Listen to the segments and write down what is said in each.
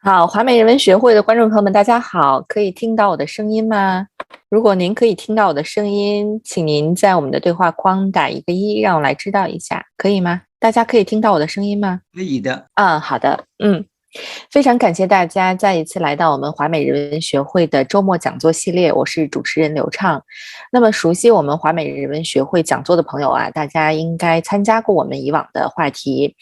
好，华美人文学会的观众朋友们，大家好，可以听到我的声音吗？如果您可以听到我的声音，请您在我们的对话框打一个1，让我来知道一下，可以吗？大家可以听到我的声音吗？可以的。好的，非常感谢大家再一次来到我们华美人文学会的周末讲座系列，我是主持人刘畅。那么熟悉我们华美人文学会讲座的朋友啊，大家应该参加过我们以往的话题。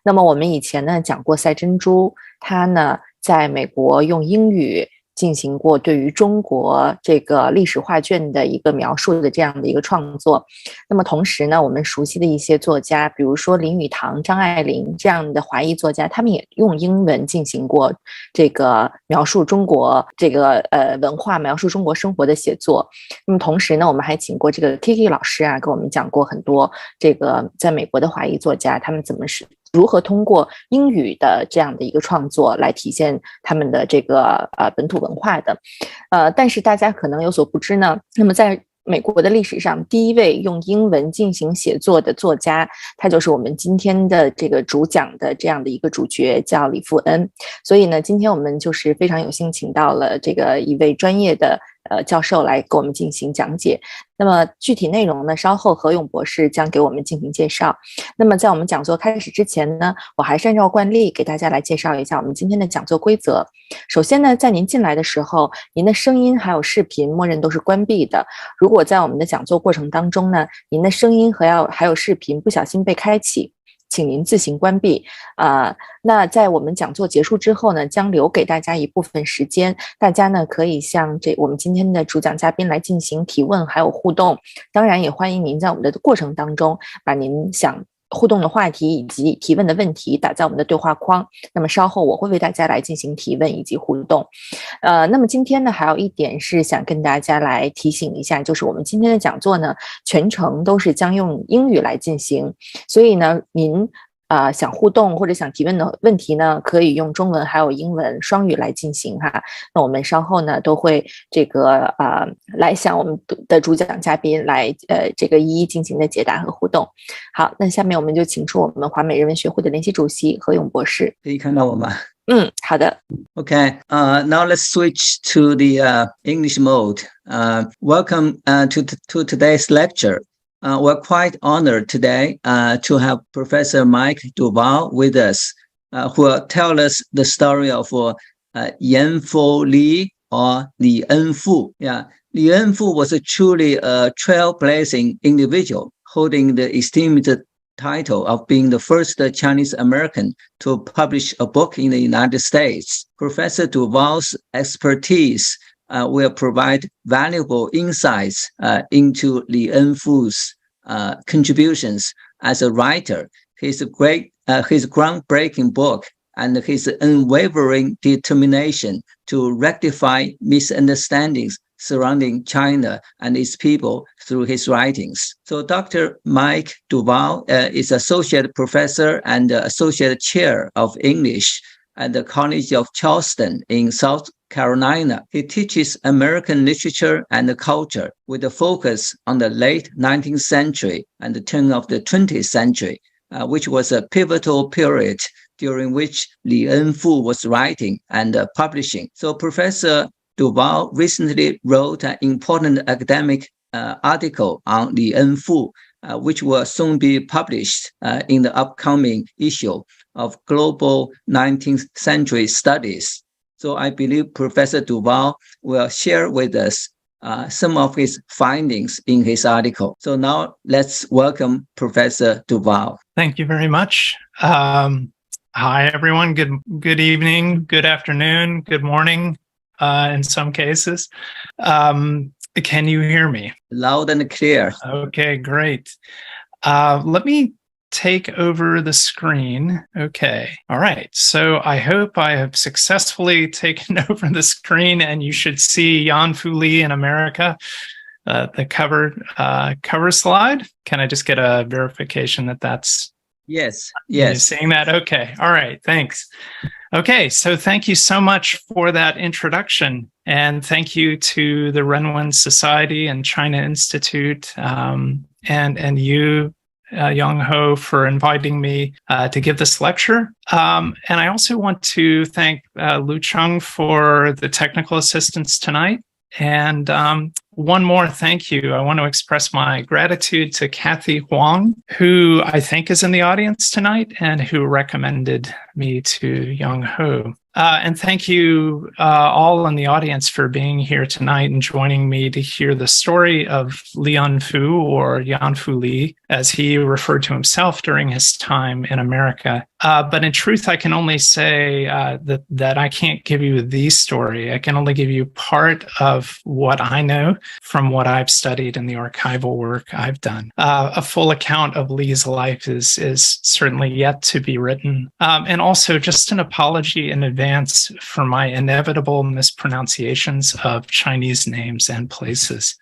那么我们以前呢讲过赛珍珠，他呢在美国用英语进行过对于中国这个历史画卷的一个描述的这样的一个创作。那么同时呢，我们熟悉的一些作家，比如说林语堂、张爱玲这样的华裔作家，他们也用英文进行过这个描述中国这个文化、描述中国生活的写作。那么同时呢，我们还请过这个 Kiki 老师啊，跟我们讲过很多这个在美国的华裔作家，他们如何通过英语的这样的一个创作来体现他们的这个本土文化的。但是大家可能有所不知呢，那么在美国的历史上，第一位用英文进行写作的作家，他就是我们今天的这个主讲的这样的一个主角，叫李富恩。所以呢，今天我们就是非常有幸请到了这个一位专业的教授来给我们进行讲解。那么具体内容呢，稍后何勇博士将给我们进行介绍。那么在我们讲座开始之前呢，我还是按照惯例给大家来介绍一下我们今天的讲座规则。首先呢，在您进来的时候，您的声音还有视频默认都是关闭的。如果在我们的讲座过程当中呢，您的声音还有视频不小心被开启，请您自行关闭。那在我们讲座结束之后呢，将留给大家一部分时间，大家呢可以向我们今天的主讲嘉宾来进行提问还有互动。当然也欢迎您在我们的过程当中把您想互动的话题以及提问的问题打在我们的对话框，那么稍后我会为大家来进行提问以及互动。那么今天呢，还有一点是想跟大家来提醒一下，就是我们今天的讲座呢，全程都是将用英语来进行，所以呢，您想互动或者想提问的问题呢，可以用中文还有英文双语来进行哈。那我们稍后呢都会这个来向我们的主讲嘉宾来这个一一进行的解答和互动。好，那下面我们就请出我们华美人文学会的联席主席何勇博士。可以看到我吗？好的。Okay, now let's switch to the English mode. Welcome to today's lecture.We're quite honored today to have Professor Mike Duvall with us, who will tell us the story of Yanfu Li or Li Enfu. Yeah, Li Enfu was truly a trailblazing individual, holding the esteemed title of being the first Chinese American to publish a book in the United States. Professor Duvall's expertise will provide valuable insights into Li Enfu's contributions as a writer, his groundbreaking book, and his unwavering determination to rectify misunderstandings surrounding China and its people through his writings. So Dr. Mike Duvall is Associate Professor and Associate Chair of English at the College of Charleston in South Carolina. He teaches American literature and culture with a focus on the late 19th century and the turn of the 20th century, which was a pivotal period during which Li Enfu was writing and publishing. So Professor Duvall recently wrote an important academic article on Li Enfu, which will soon be published in the upcoming issue of Global 19th Century Studies. So I believe Professor Duvall will share with us some of his findings in his article. So now let's welcome Professor Duvall. Thank you very much. Hi, everyone. Good evening, good afternoon, good morning, in some cases. Can you hear me? Loud and clear. Okay, great. Let me take over the screen. Okay. All right. So I hope I have successfully taken over the screen and you should see Yanfu Li in America, the cover slide. Can I just get a verification that that's... Yes. You're seeing that? Okay. All right. Thanks. Okay. So thank you so much for that introduction. And thank you to the Renwen Society and China Institute, and you Young Ho, for inviting me to give this lecture. And I also want to thank Lu Chung for the technical assistance tonight. And one more thank you. I want to express my gratitude to Kathy Huang, who I think is in the audience tonight and who recommended me to Young Ho. And thank you all in the audience for being here tonight and joining me to hear the story of Li Enfu, or Yanfu Li, as he referred to himself during his time in America. But in truth, I can only say that I can't give you the story. I can only give you part of what I know from what I've studied and the archival work I've done. A full account of Li's life is certainly yet to be written. And also just an apology in advance for my inevitable mispronunciations of Chinese names and places.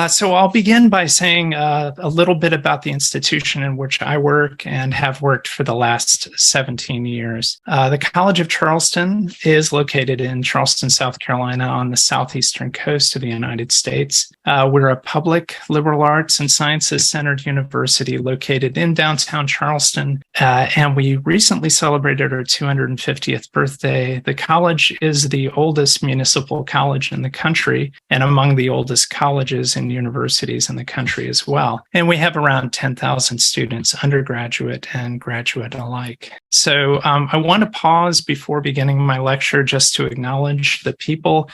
So I'll begin by saying a little bit about the institution in which I work and have worked for the last 17 years. The College of Charleston is located in Charleston, South Carolina, on the southeastern coast of the United States. We're a public liberal arts and sciences centered university located in downtown Charleston, and we recently celebrated our 250th birthday. The college is the oldest municipal college in the country and among the oldest colleges and universities in the country as well. And we have around 10,000 students, undergraduate and graduate alike. So I want to pause before beginning my lecture just to acknowledge the people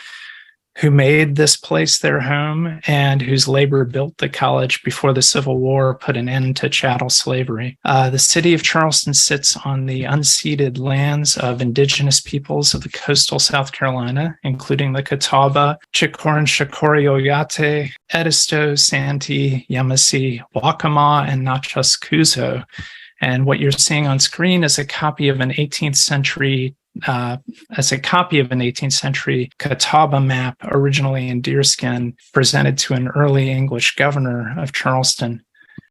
who made this place their home and whose labor built the college before the Civil War put an end to chattel slavery. The city of Charleston sits on the unceded lands of indigenous peoples of the coastal South Carolina, including the Catawba, Chickasaw, Oyate, Edisto, Santee, Yamasee, Waccamaw, and Natchez Cuzo. And what you're seeing on screen is a copy of an 18th century Catawba map, originally in deerskin, presented to an early English governor of Charleston.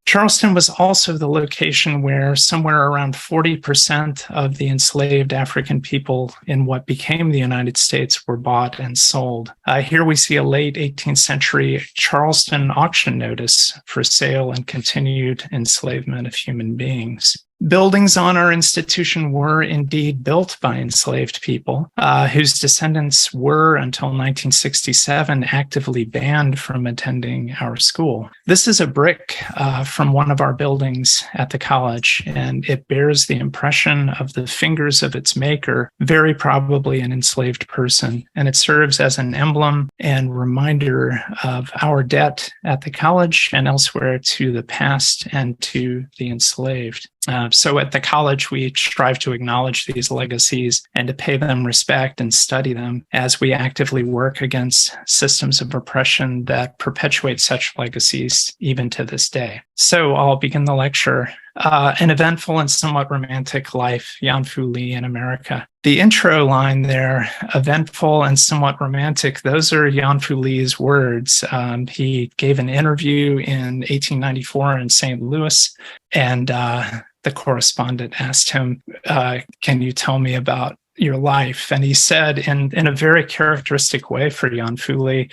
Charleston was also the location where somewhere around 40% of the enslaved African people in what became the United States were bought and sold. Here we see a late 18th century Charleston auction notice for sale and continued enslavement of human beings. Buildings on our institution were indeed built by enslaved people, whose descendants were, until 1967, actively banned from attending our school. This is a brick from one of our buildings at the college, and it bears the impression of the fingers of its maker, very probably an enslaved person, and it serves as an emblem and reminder of our debt at the college and elsewhere to the past and to the enslaved. So at the college, we strive to acknowledge these legacies and to pay them respect and study them as we actively work against systems of oppression that perpetuate such legacies even to this day. So I'll begin the lecture. An eventful and somewhat romantic life, Yanfu Li in America. The intro line there, eventful and somewhat romantic, those are Yanfu Li's words. He gave an interview in 1894 in St. Louis, and the correspondent asked him, can you tell me about your life? And he said in a very characteristic way for Yanfu Li,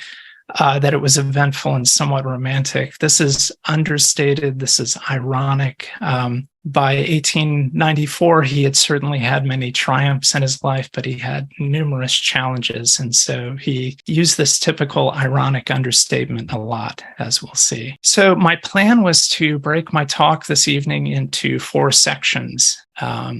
that it was eventful and somewhat romantic. This is understated. This is ironic. By 1894, he had certainly had many triumphs in his life, but he had numerous challenges. And so he used this typical ironic understatement a lot, as we'll see. So my plan was to break my talk this evening into 4 sections. But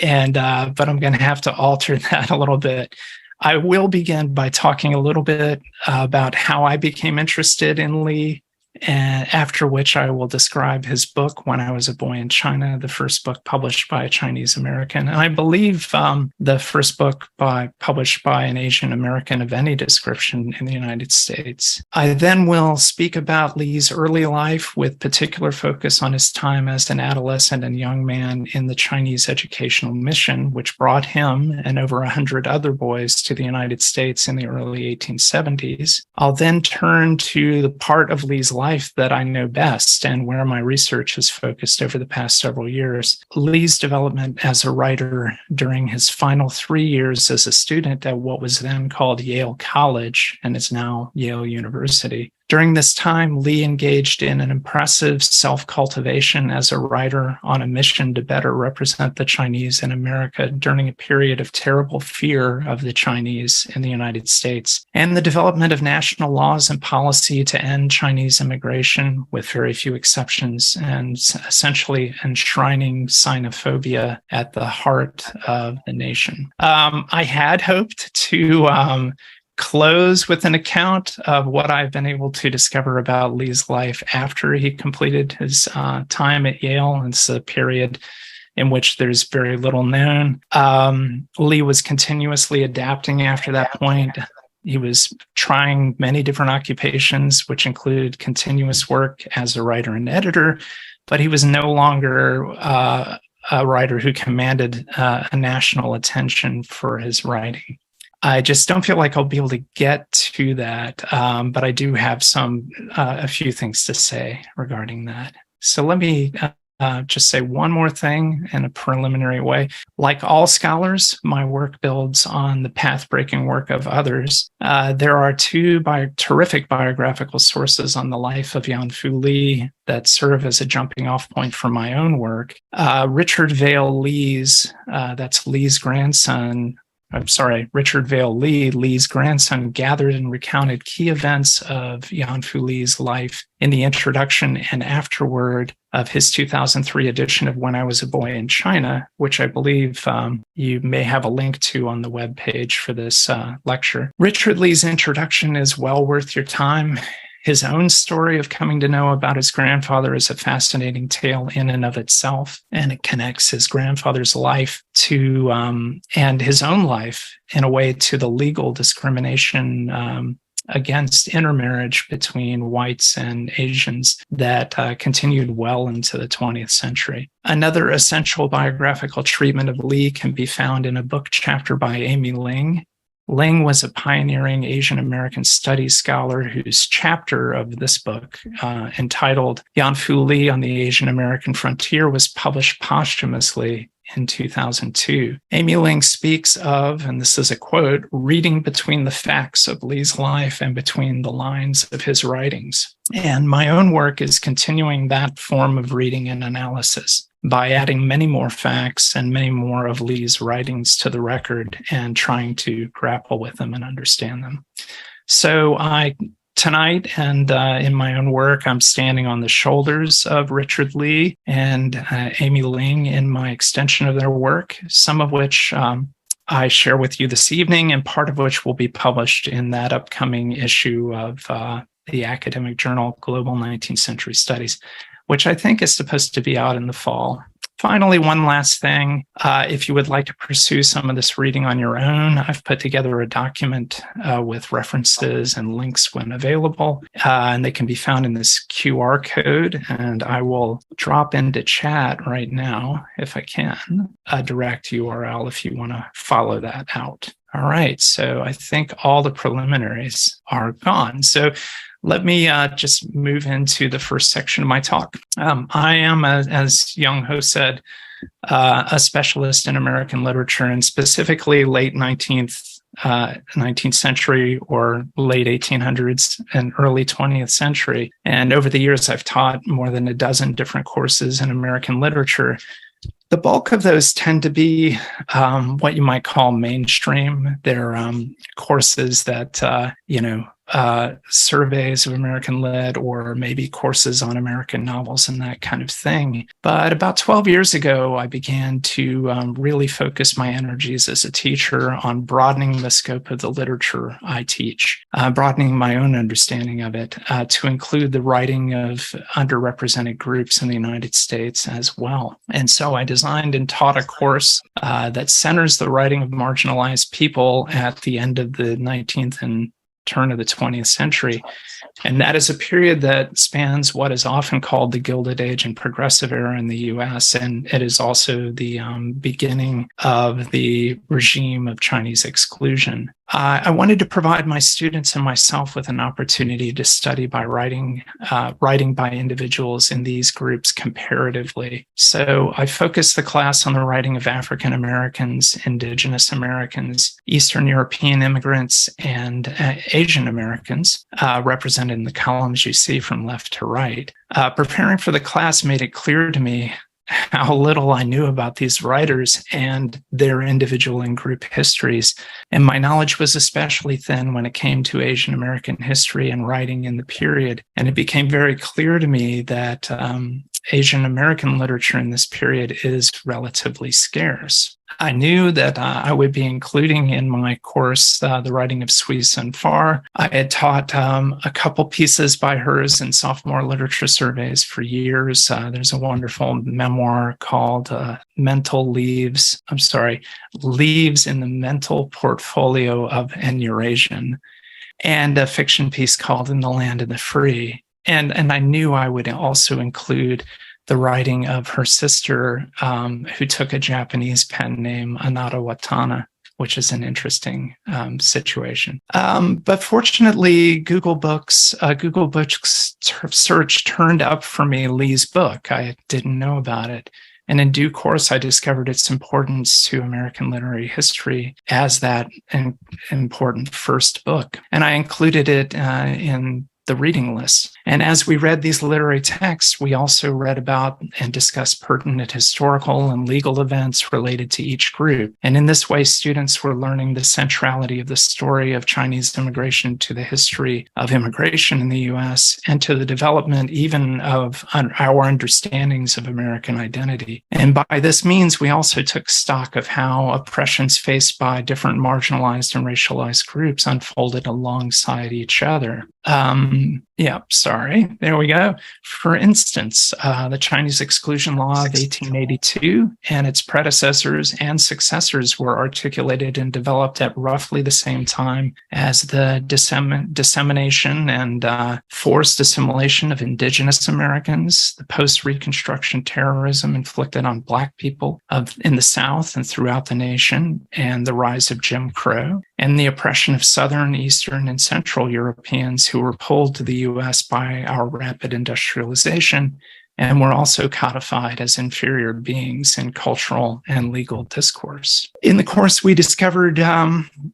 I'm going to have to alter that a little bit. I will begin by talking a little bit about how I became interested in Li, and after which I will describe his book, When I Was a Boy in China, the first book published by a Chinese American. And I believe the first book published by an Asian American of any description in the United States. I then will speak about Li's early life with particular focus on his time as an adolescent and young man in the Chinese educational mission, which brought him and over 100 other boys to the United States in the early 1870s. I'll then turn to the part of Li's life that I know best and where my research has focused over the past several years. Li's development as a writer during his final 3 years as a student at what was then called Yale College and is now Yale University. During this time, Li engaged in an impressive self-cultivation as a writer on a mission to better represent the Chinese in America during a period of terrible fear of the Chinese in the United States, and the development of national laws and policy to end Chinese immigration, with very few exceptions, and essentially enshrining xenophobia at the heart of the nation. I had hoped to close with an account of what I've been able to discover about Li's life after he completed his time at Yale. And it's a period in which there's very little known. Li was continuously adapting after that point. He was trying many different occupations, which included continuous work as a writer and editor, but he was no longer a writer who commanded a national attention for his writing. I just don't feel like I'll be able to get to that, but I do have a few things to say regarding that. So let me just say one more thing in a preliminary way. Like all scholars, my work builds on the path-breaking work of others. There are two terrific biographical sources on the life of Yanfu Li that serve as a jumping-off point for my own work. Richard Vale Li's, that's Li's grandson, Richard Vale Li, Li's grandson, gathered and recounted key events of Yanfu Li's life in the introduction and afterword of his 2003 edition of When I Was a Boy in China, which I believe you may have a link to on the webpage for this lecture. Richard Li's introduction is well worth your time. His own story of coming to know about his grandfather is a fascinating tale in and of itself, and it connects his grandfather's life to and his own life in a way to the legal discrimination against intermarriage between whites and Asians that continued well into the 20th century. Another essential biographical treatment of Li can be found in a book chapter by Amy Ling. Ling was a pioneering Asian American studies scholar whose chapter of this book, entitled Yanfu Li on the Asian American Frontier, was published posthumously in 2002. Amy Ling speaks of, and this is a quote, reading between the facts of Li's life and between the lines of his writings. And my own work is continuing that form of reading and analysis by adding many more facts and many more of Li's writings to the record and trying to grapple with them and understand them. So tonight and in my own work, I'm standing on the shoulders of Richard Li and Amy Ling in my extension of their work, some of which I share with you this evening, and part of which will be published in that upcoming issue of the academic journal Global 19th Century Studies, which I think is supposed to be out in the fall. Finally, one last thing. If you would like to pursue some of this reading on your own, I've put together a document with references and links when available, and they can be found in this QR code. And I will drop into chat right now, if I can, a direct URL if you want to follow that out. All right, so I think all the preliminaries are gone. So let me just move into the first section of my talk. I am, as Young Ho said, a specialist in American literature, and specifically late 19th century or late 1800s and early 20th century. And over the years, I've taught more than a dozen different courses in American literature. The bulk of those tend to be what you might call mainstream. They're courses that, surveys of American lit, or maybe courses on American novels and that kind of thing. But about 12 years ago, I began to really focus my energies as a teacher on broadening the scope of the literature I teach, broadening my own understanding of it to include the writing of underrepresented groups in the United States as well. And so I designed and taught a course that centers the writing of marginalized people at the end of the 19th and turn of the 20th century. And that is a period that spans what is often called the Gilded Age and Progressive Era in the U.S. And it is also the beginning of the regime of Chinese exclusion. I wanted to provide my students and myself with an opportunity to study by writing by individuals in these groups comparatively. So I focused the class on the writing of African Americans, Indigenous Americans, Eastern European immigrants, and Asian Americans, represented in the columns you see from left to right. Preparing for the class made it clear to me how little I knew about these writers and their individual and group histories. And my knowledge was especially thin when it came to Asian American history and writing in the period. And it became very clear to me that Asian American literature in this period is relatively scarce. I knew that I would be including in my course the writing of Sui Sun Far. I had taught a couple pieces by hers in sophomore literature surveys for years. There's a wonderful memoir called Leaves in the Mental Portfolio of an Eurasian, and a fiction piece called In the Land of the Free. And I knew I would also include the writing of her sister, who took a Japanese pen name, Anata Watana, which is an interesting situation. But fortunately, Google Books search turned up for me Lee's book. I didn't know about it. And in due course, I discovered its importance to American literary history as that important first book. And I included it in the reading list. And as we read these literary texts, we also read about and discussed pertinent historical and legal events related to each group. And in this way, students were learning the centrality of the story of Chinese immigration to the history of immigration in the U.S. and to the development even of our understandings of American identity. And by this means, we also took stock of how oppressions faced by different marginalized and racialized groups unfolded alongside each other. There we go. For instance, the Chinese Exclusion Law of 1882 and its predecessors and successors were articulated and developed at roughly the same time as the dissemination and forced assimilation of indigenous Americans, the post-Reconstruction terrorism inflicted on Black people in the South and throughout the nation, and the rise of Jim Crow, and the oppression of Southern, Eastern, and Central Europeans who were pulled to the U.S. by our rapid industrialization and were also codified as inferior beings in cultural and legal discourse. In the course, we discovered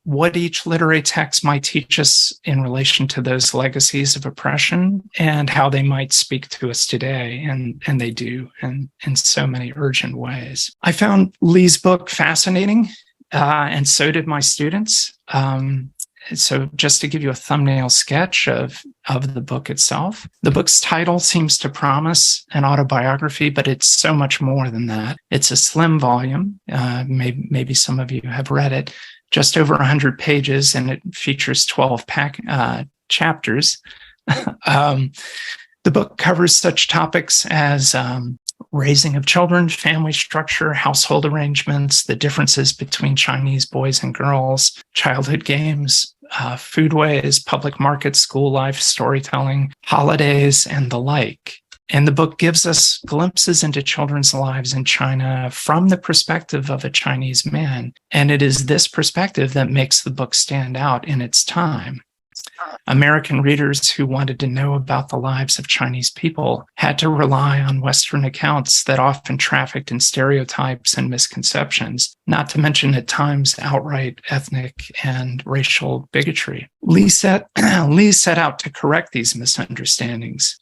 what each literary text might teach us in relation to those legacies of oppression and how they might speak to us today, and they do in so many urgent ways. I found Lee's book fascinating, and so did my students. So just to give you a thumbnail sketch of the book itself, the book's title seems to promise an autobiography, but it's so much more than that. It's a slim volume. Maybe some of you have read it, just over 100 pages, and it features 12 chapters. The book covers such topics as raising of children, family structure, household arrangements, the differences between Chinese boys and girls, childhood games, foodways, public markets, school life, storytelling, holidays, and the like. And the book gives us glimpses into children's lives in China from the perspective of a Chinese man. And it is this perspective that makes the book stand out in its time. American readers who wanted to know about the lives of Chinese people had to rely on Western accounts that often trafficked in stereotypes and misconceptions, not to mention at times outright ethnic and racial bigotry. Lee set out to correct these misunderstandings.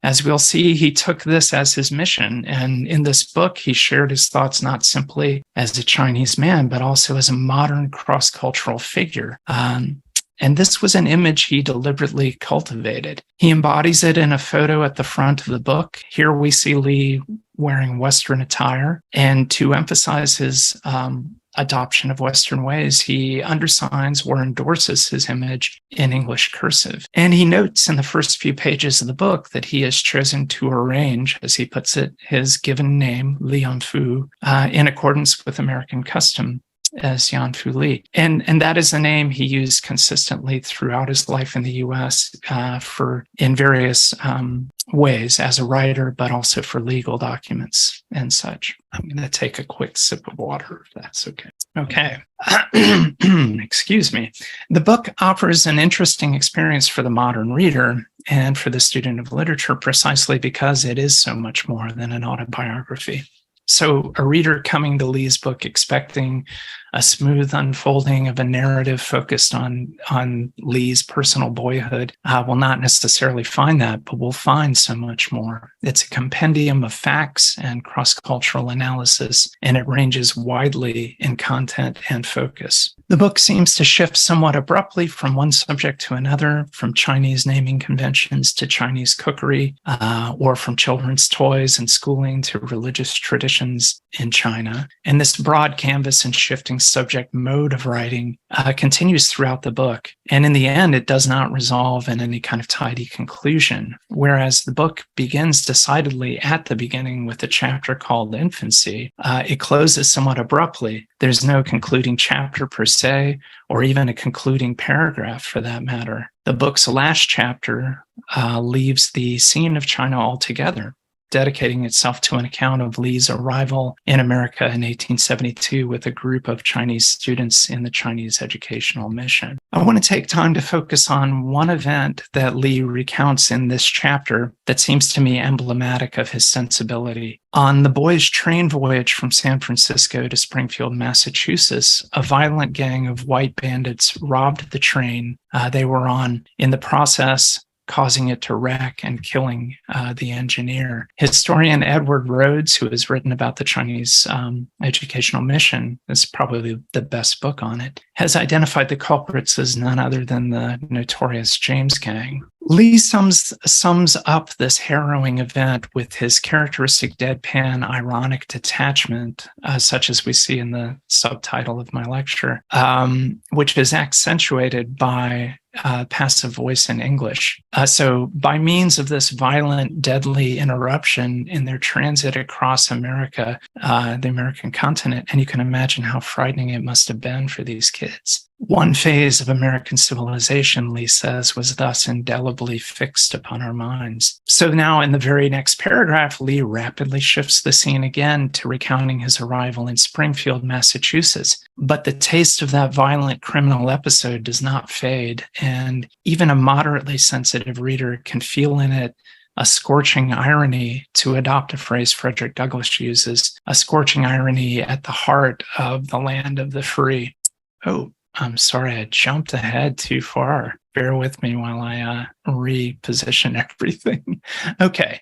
As we'll see, he took this as his mission. And in this book, he shared his thoughts not simply as a Chinese man, but also as a modern cross-cultural figure. And this was an image he deliberately cultivated. He embodies it in a photo at the front of the book. Here we see Lee wearing Western attire. And to emphasize his adoption of Western ways, he undersigns or endorses his image in English cursive. And he notes in the first few pages of the book that he has chosen to arrange, as he puts it, his given name, Li Yanfu, in accordance with American custom, as Yanfu Li. And that is a name he used consistently throughout his life in the U.S. In various ways as a writer, but also for legal documents and such. I'm going to take a quick sip of water, if that's okay. Okay. Excuse me. The book offers an interesting experience for the modern reader and for the student of literature precisely because it is so much more than an autobiography. So a reader coming to Lee's book expecting a smooth unfolding of a narrative focused on Lee's personal boyhood will not necessarily find that, but will find so much more. It's a compendium of facts and cross-cultural analysis, and it ranges widely in content and focus. The book seems to shift somewhat abruptly from one subject to another, from Chinese naming conventions to Chinese cookery, or from children's toys and schooling to religious traditions in China. And this broad canvas and shifting subject mode of writing continues throughout the book. And in the end, it does not resolve in any kind of tidy conclusion, whereas the book begins decidedly at the beginning with a chapter called Infancy. It closes somewhat abruptly. There's no concluding chapter per se, or even a concluding paragraph for that matter. The book's last chapter leaves the scene of China altogether, dedicating itself to an account of Lee's arrival in America in 1872 with a group of Chinese students in the Chinese educational mission. I want to take time to focus on one event that Lee recounts in this chapter that seems to me emblematic of his sensibility. On the boys' train voyage from San Francisco to Springfield, Massachusetts, a violent gang of white bandits robbed the train they were on, in the process causing it to wreck and killing the engineer. Historian Edward Rhodes, who has written about the Chinese educational mission, is probably the best book on it, has identified the culprits as none other than the notorious James Gang. Lee sums up this harrowing event with his characteristic deadpan, ironic detachment, such as we see in the subtitle of my lecture, which is accentuated by passive voice in English. So by means of this violent, deadly interruption in their transit across America, the American continent, and you can imagine how frightening it must have been for these kids. One phase of American civilization, Lee says, was thus indelibly fixed upon our minds. So now in the very next paragraph, Lee rapidly shifts the scene again to recounting his arrival in Springfield, Massachusetts. But the taste of that violent criminal episode does not fade, and even a moderately sensitive reader can feel in it a scorching irony, to adopt a phrase Frederick Douglass uses, a scorching irony at the heart of the land of the free. Oh, I'm sorry, I jumped ahead too far. Bear with me while I reposition everything. Okay.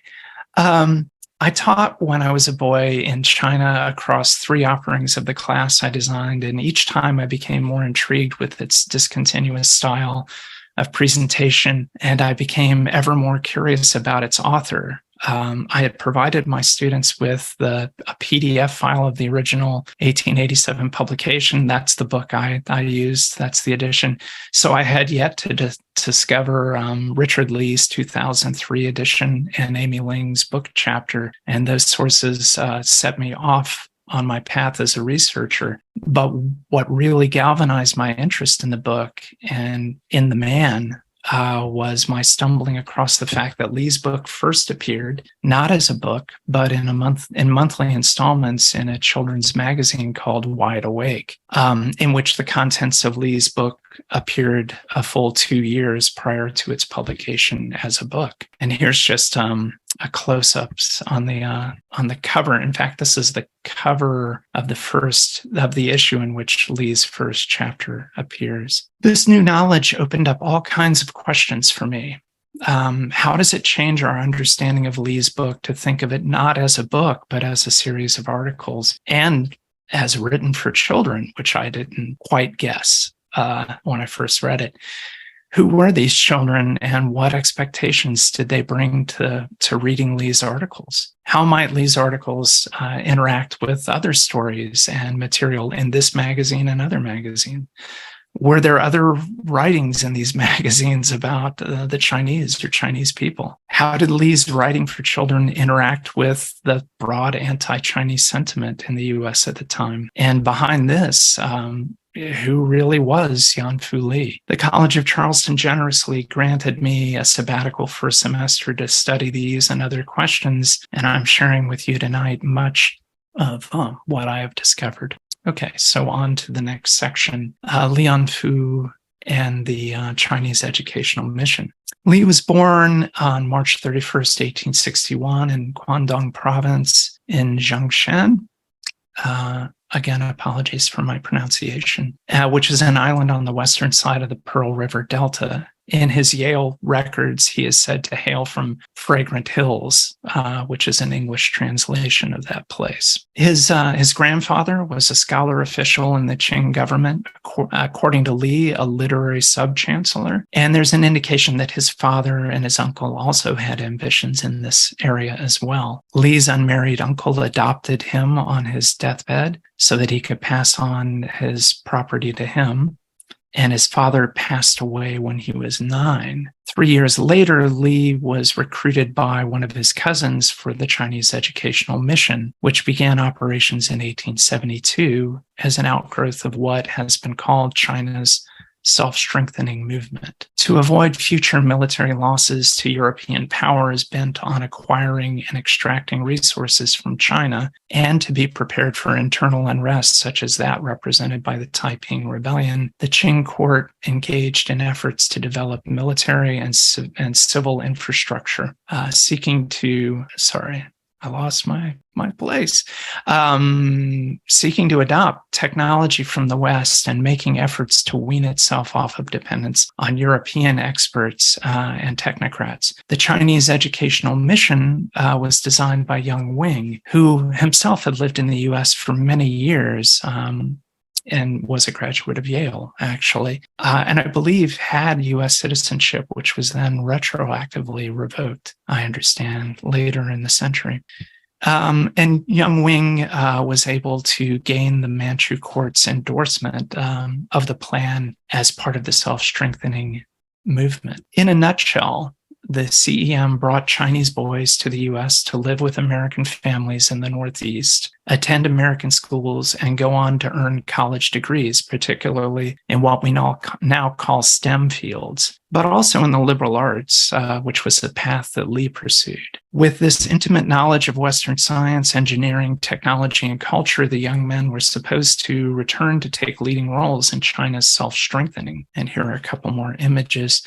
I taught when I was a boy in China across 3 offerings of the class I designed, and each time I became more intrigued with its discontinuous style of presentation, and I became ever more curious about its author. I had provided my students with a PDF file of the original 1887 publication. That's the book I used. That's the edition. So I had yet to discover Richard Lee's 2003 edition and Amy Ling's book chapter. And those sources set me off on my path as a researcher. But what really galvanized my interest in the book and in the man was my stumbling across the fact that Lee's book first appeared not as a book, but in monthly installments in a children's magazine called Wide Awake, in which the contents of Lee's book appeared a full 2 years prior to its publication as a book. And here's just a close-ups on the cover. In fact, this is the cover of the issue in which Lee's first chapter appears. This new knowledge opened up all kinds of questions for me. How does it change our understanding of Lee's book to think of it not as a book, but as a series of articles and as written for children, which I didn't quite guess when I first read it? Who were these children, and what expectations did they bring to reading Lee's articles? How might Lee's articles interact with other stories and material in this magazine and other magazines? Were there other writings in these magazines about the Chinese or Chinese people? How did Lee's writing for children interact with the broad anti-Chinese sentiment in the U.S. at the time? And behind this, who really was Yan-Fu Li. The College of Charleston generously granted me a sabbatical for a semester to study these and other questions, and I'm sharing with you tonight much of what I have discovered. Okay, so on to the next section. Li Yan-Fu and the Chinese educational mission. Li was born on March 31st, 1861 in Guangdong province in Zhongshan. Again, apologies for my pronunciation, which is an island on the western side of the Pearl River Delta. In his Yale records, he is said to hail from Fragrant Hills, which is an English translation of that place. His grandfather was a scholar official in the Qing government, according to Li, a literary sub-chancellor. And there's an indication that his father and his uncle also had ambitions in this area as well. Li's unmarried uncle adopted him on his deathbed so that he could pass on his property to him. And his father passed away when he was 9. 3 years later, Li was recruited by one of his cousins for the Chinese educational mission, which began operations in 1872 as an outgrowth of what has been called China's self-strengthening movement. To avoid future military losses to European powers bent on acquiring and extracting resources from China, and to be prepared for internal unrest such as that represented by the Taiping Rebellion, the Qing court engaged in efforts to develop military and civil infrastructure, seeking to adopt technology from the West and making efforts to wean itself off of dependence on European experts and technocrats. The Chinese educational mission was designed by Young Wing, who himself had lived in the U.S. for many years, and was a graduate of Yale, actually, and I believe had U.S. citizenship, which was then retroactively revoked, I understand, later in the century. And Young Wing was able to gain the Manchu court's endorsement of the plan as part of the self-strengthening movement. In a nutshell, the CEM brought Chinese boys to the U.S. to live with American families in the Northeast, attend American schools, and go on to earn college degrees, particularly in what we now call STEM fields, but also in the liberal arts, which was the path that Li pursued. With this intimate knowledge of Western science, engineering, technology, and culture, the young men were supposed to return to take leading roles in China's self-strengthening. And here are a couple more images.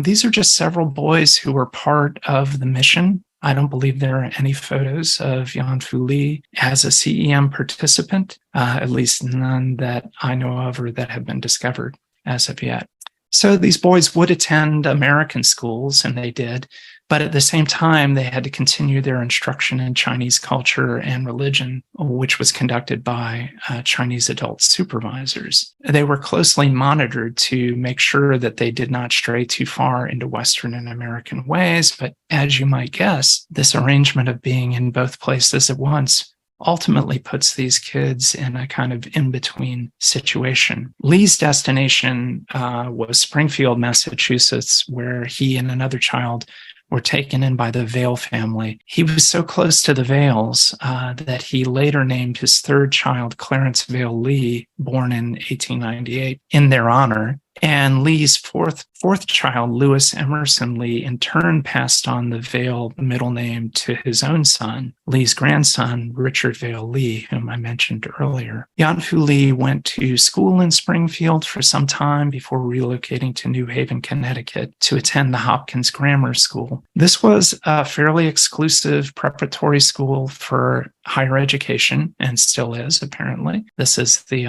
These are just several boys who were part of the mission. I don't believe there are any photos of Yan-Fu Li as a CEM participant, at least none that I know of or that have been discovered as of yet. So these boys would attend American schools, and they did, but at the same time, they had to continue their instruction in Chinese culture and religion, which was conducted by Chinese adult supervisors. They were closely monitored to make sure that they did not stray too far into Western and American ways, but as you might guess, this arrangement of being in both places at once ultimately puts these kids in a kind of in-between situation. Li's destination was Springfield, Massachusetts, where he and another child were taken in by the Vail family. He was so close to the Vails that he later named his third child Clarence Vail Li, born in 1898, in their honor. And Li's fourth child, Lewis Emerson Li, in turn passed on the Vail middle name to his own son, Li's grandson, Richard Vail Li, whom I mentioned earlier. Yan-Fu Li went to school in Springfield for some time before relocating to New Haven, Connecticut, to attend the Hopkins Grammar School. This was a fairly exclusive preparatory school for higher education, and still is, apparently. This is the,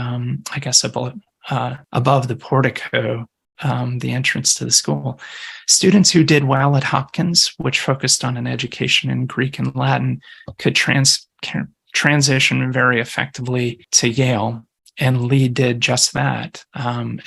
above the portico, the entrance to the school. Students who did well at Hopkins, which focused on an education in Greek and Latin, could transition very effectively to Yale. And Li did just that,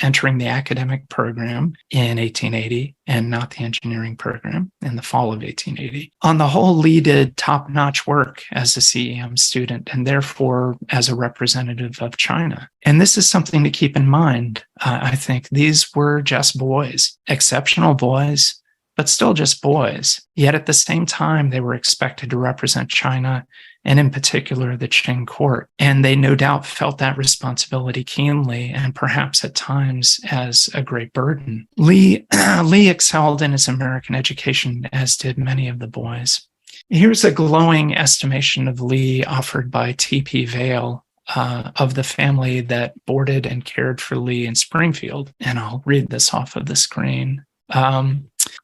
entering the academic program in 1880 and not the engineering program in the fall of 1880. On the whole, Li did top-notch work as a CEM student and therefore as a representative of China. And this is something to keep in mind. I think these were just boys, exceptional boys, but still just boys. Yet at the same time, they were expected to represent China and in particular the Qing court. And they no doubt felt that responsibility keenly, and perhaps at times as a great burden. Lee excelled in his American education, as did many of the boys. Here's a glowing estimation of Lee offered by T.P. Vail, of the family that boarded and cared for Lee in Springfield. And I'll read this off of the screen.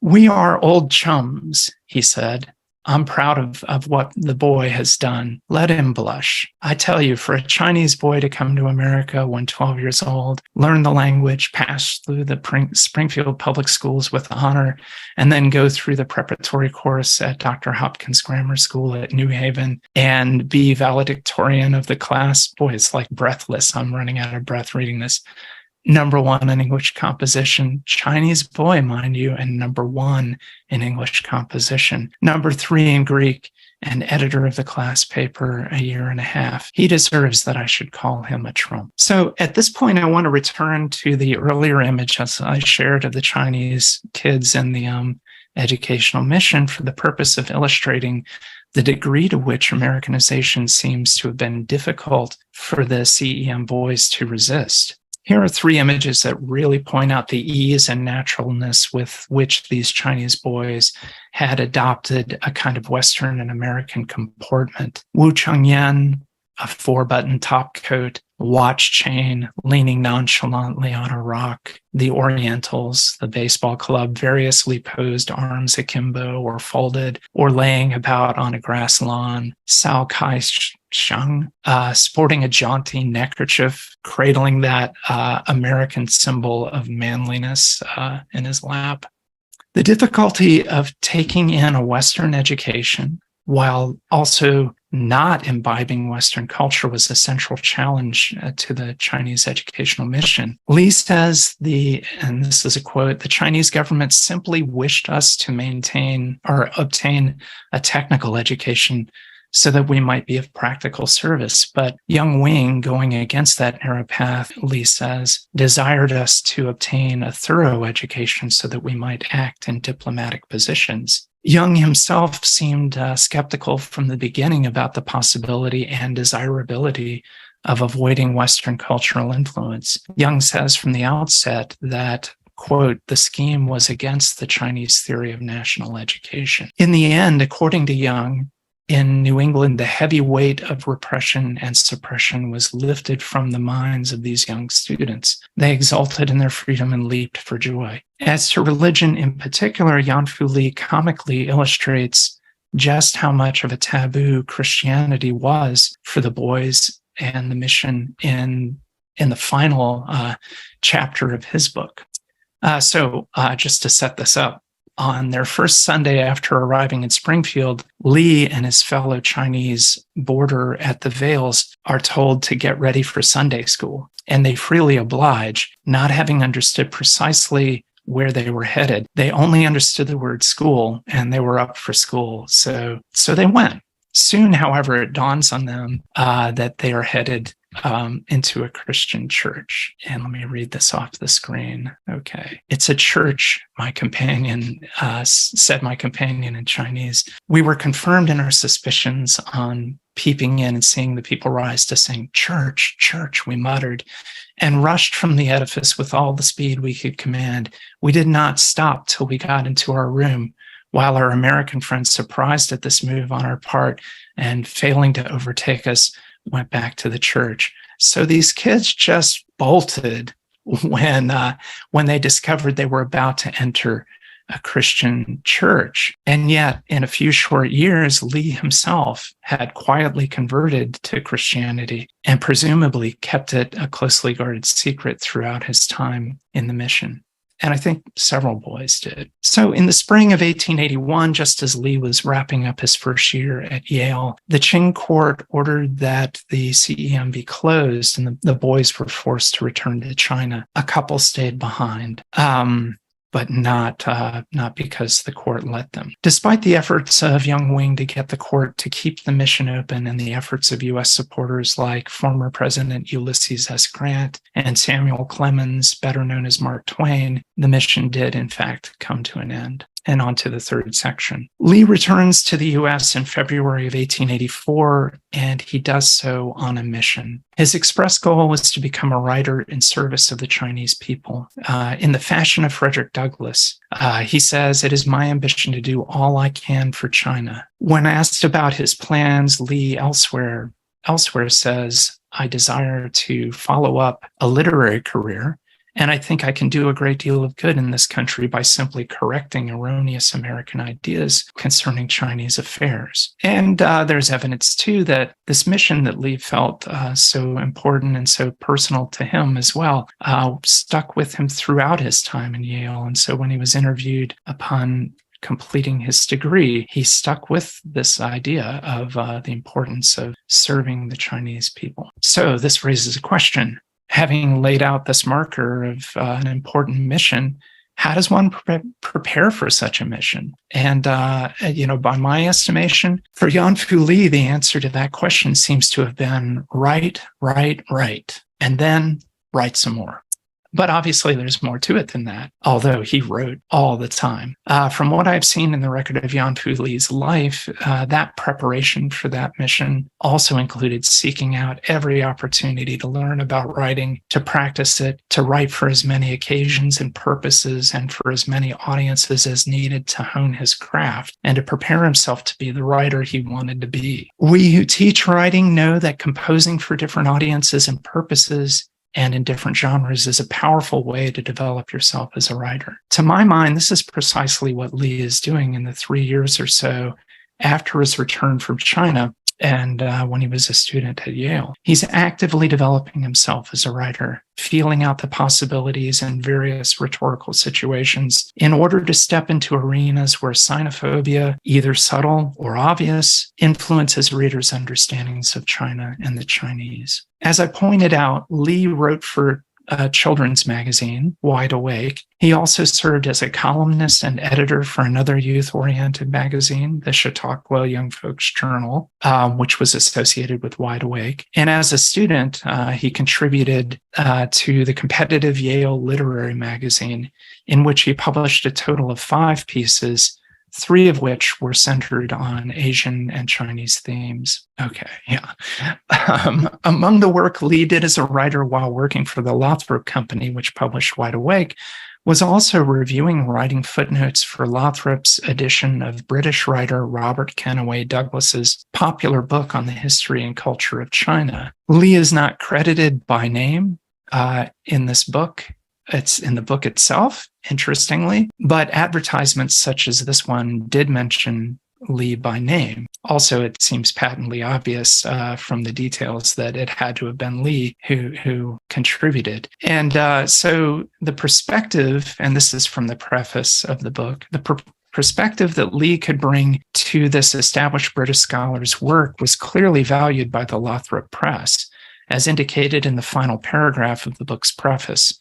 "We are old chums," he said. "I'm proud of what the boy has done. Let him blush. I tell you, for a Chinese boy to come to America when 12 years old, learn the language, pass through the Springfield public schools with honor, and then go through the preparatory course at Dr. Hopkins Grammar School at New Haven and be valedictorian of the class." Boy, it's like breathless. I'm running out of breath reading this. #1 in English composition, Chinese boy, mind you, and #1 in English composition, #3 in Greek, and editor of the class paper a year and a half. He deserves that I should call him a trump. So at this point, I want to return to the earlier image as I shared of the Chinese kids in the educational mission for the purpose of illustrating the degree to which Americanization seems to have been difficult for the CEM boys to resist. Here are 3 images that really point out the ease and naturalness with which these Chinese boys had adopted a kind of Western and American comportment. Wu Chengyan, a 4-button top coat, watch chain, leaning nonchalantly on a rock. The Orientals, the baseball club, variously posed, arms akimbo or folded or laying about on a grass lawn. Cao Kai-sheng, sporting a jaunty neckerchief, cradling that American symbol of manliness in his lap. The difficulty of taking in a Western education while also not imbibing Western culture was a central challenge to the Chinese educational mission. Lee says, and this is a quote, "The Chinese government simply wished us to maintain or obtain a technical education so that we might be of practical service. But young Wing, going against that narrow path," Lee says, "desired us to obtain a thorough education so that we might act in diplomatic positions." Young himself seemed skeptical from the beginning about the possibility and desirability of avoiding Western cultural influence. Young says from the outset that, quote, "the scheme was against the Chinese theory of national education." In the end, according to Young, in New England, the heavy weight of repression and suppression was lifted from the minds of these young students. They exulted in their freedom and leaped for joy. As to religion in particular, Yanfu Li comically illustrates just how much of a taboo Christianity was for the boys and the mission in the final chapter of his book. So just to set this up, on their first Sunday after arriving in Springfield, Lee and his fellow Chinese boarder at the Vales are told to get ready for Sunday school, and they freely oblige, not having understood precisely where they were headed. They only understood the word school, and they were up for school, so they went. Soon, however, it dawns on them that they are headed into a Christian church. And let me read this off the screen. Okay. "It's a church," my companion said in Chinese. "We were confirmed in our suspicions on peeping in and seeing the people rise to sing, 'Church, church,' we muttered, and rushed from the edifice with all the speed we could command. We did not stop till we got into our room, while our American friends, surprised at this move on our part and failing to overtake us, went back to the church." So these kids just bolted when they discovered they were about to enter a Christian church. And yet, in a few short years, Lee himself had quietly converted to Christianity and presumably kept it a closely guarded secret throughout his time in the mission. And I think several boys did. So in the spring of 1881, just as Lee was wrapping up his first year at Yale, the Qing court ordered that the CEM be closed, and the boys were forced to return to China. A couple stayed behind. But not because the court let them. Despite the efforts of young Wing to get the court to keep the mission open and the efforts of U.S. supporters like former President Ulysses S. Grant and Samuel Clemens, better known as Mark Twain, the mission did in fact come to an end. And on to the third section. Li returns to the U.S. in February of 1884, and he does so on a mission. His express goal was to become a writer in service of the Chinese people. In the fashion of Frederick Douglass, he says, "It is my ambition to do all I can for China." When asked about his plans, Li elsewhere says, "I desire to follow up a literary career, and I think I can do a great deal of good in this country by simply correcting erroneous American ideas concerning Chinese affairs." And there's evidence, too, that this mission that Li felt so important and so personal to him as well stuck with him throughout his time in Yale. And so when he was interviewed upon completing his degree, he stuck with this idea of the importance of serving the Chinese people. So this raises a question. Having laid out this marker of an important mission, how does one prepare for such a mission? And, by my estimation, for Yan-Fu Li, the answer to that question seems to have been write, and then write some more. But obviously, there's more to it than that, although he wrote all the time. From what I've seen in the record of Yan-Fu Li's life, that preparation for that mission also included seeking out every opportunity to learn about writing, to practice it, to write for as many occasions and purposes, and for as many audiences as needed to hone his craft, and to prepare himself to be the writer he wanted to be. We who teach writing know that composing for different audiences and purposes and in different genres is a powerful way to develop yourself as a writer. To my mind, this is precisely what Li is doing in the 3 years or so after his return from China and when he was a student at Yale. He's actively developing himself as a writer, feeling out the possibilities in various rhetorical situations in order to step into arenas where xenophobia, either subtle or obvious, influences readers' understandings of China and the Chinese. As I pointed out, Li wrote for a children's magazine, Wide Awake. He also served as a columnist and editor for another youth-oriented magazine, the Chautauqua Young Folks Journal, which was associated with Wide Awake. And as a student, he contributed to the competitive Yale Literary Magazine, in which he published a total of 5 pieces, 3 of which were centered on Asian and Chinese themes. Okay, yeah. Among the work Li did as a writer while working for the Lothrop Company, which published Wide Awake, was also reviewing writing footnotes for Lothrop's edition of British writer Robert Kennaway Douglas's popular book on the history and culture of China. Li is not credited by name in this book. It's in the book itself, interestingly, but advertisements such as this one did mention Li by name. Also, it seems patently obvious from the details that it had to have been Li who contributed. And so the perspective, and this is from the preface of the book, the perspective that Li could bring to this established British scholar's work was clearly valued by the Lothrop Press, as indicated in the final paragraph of the book's preface,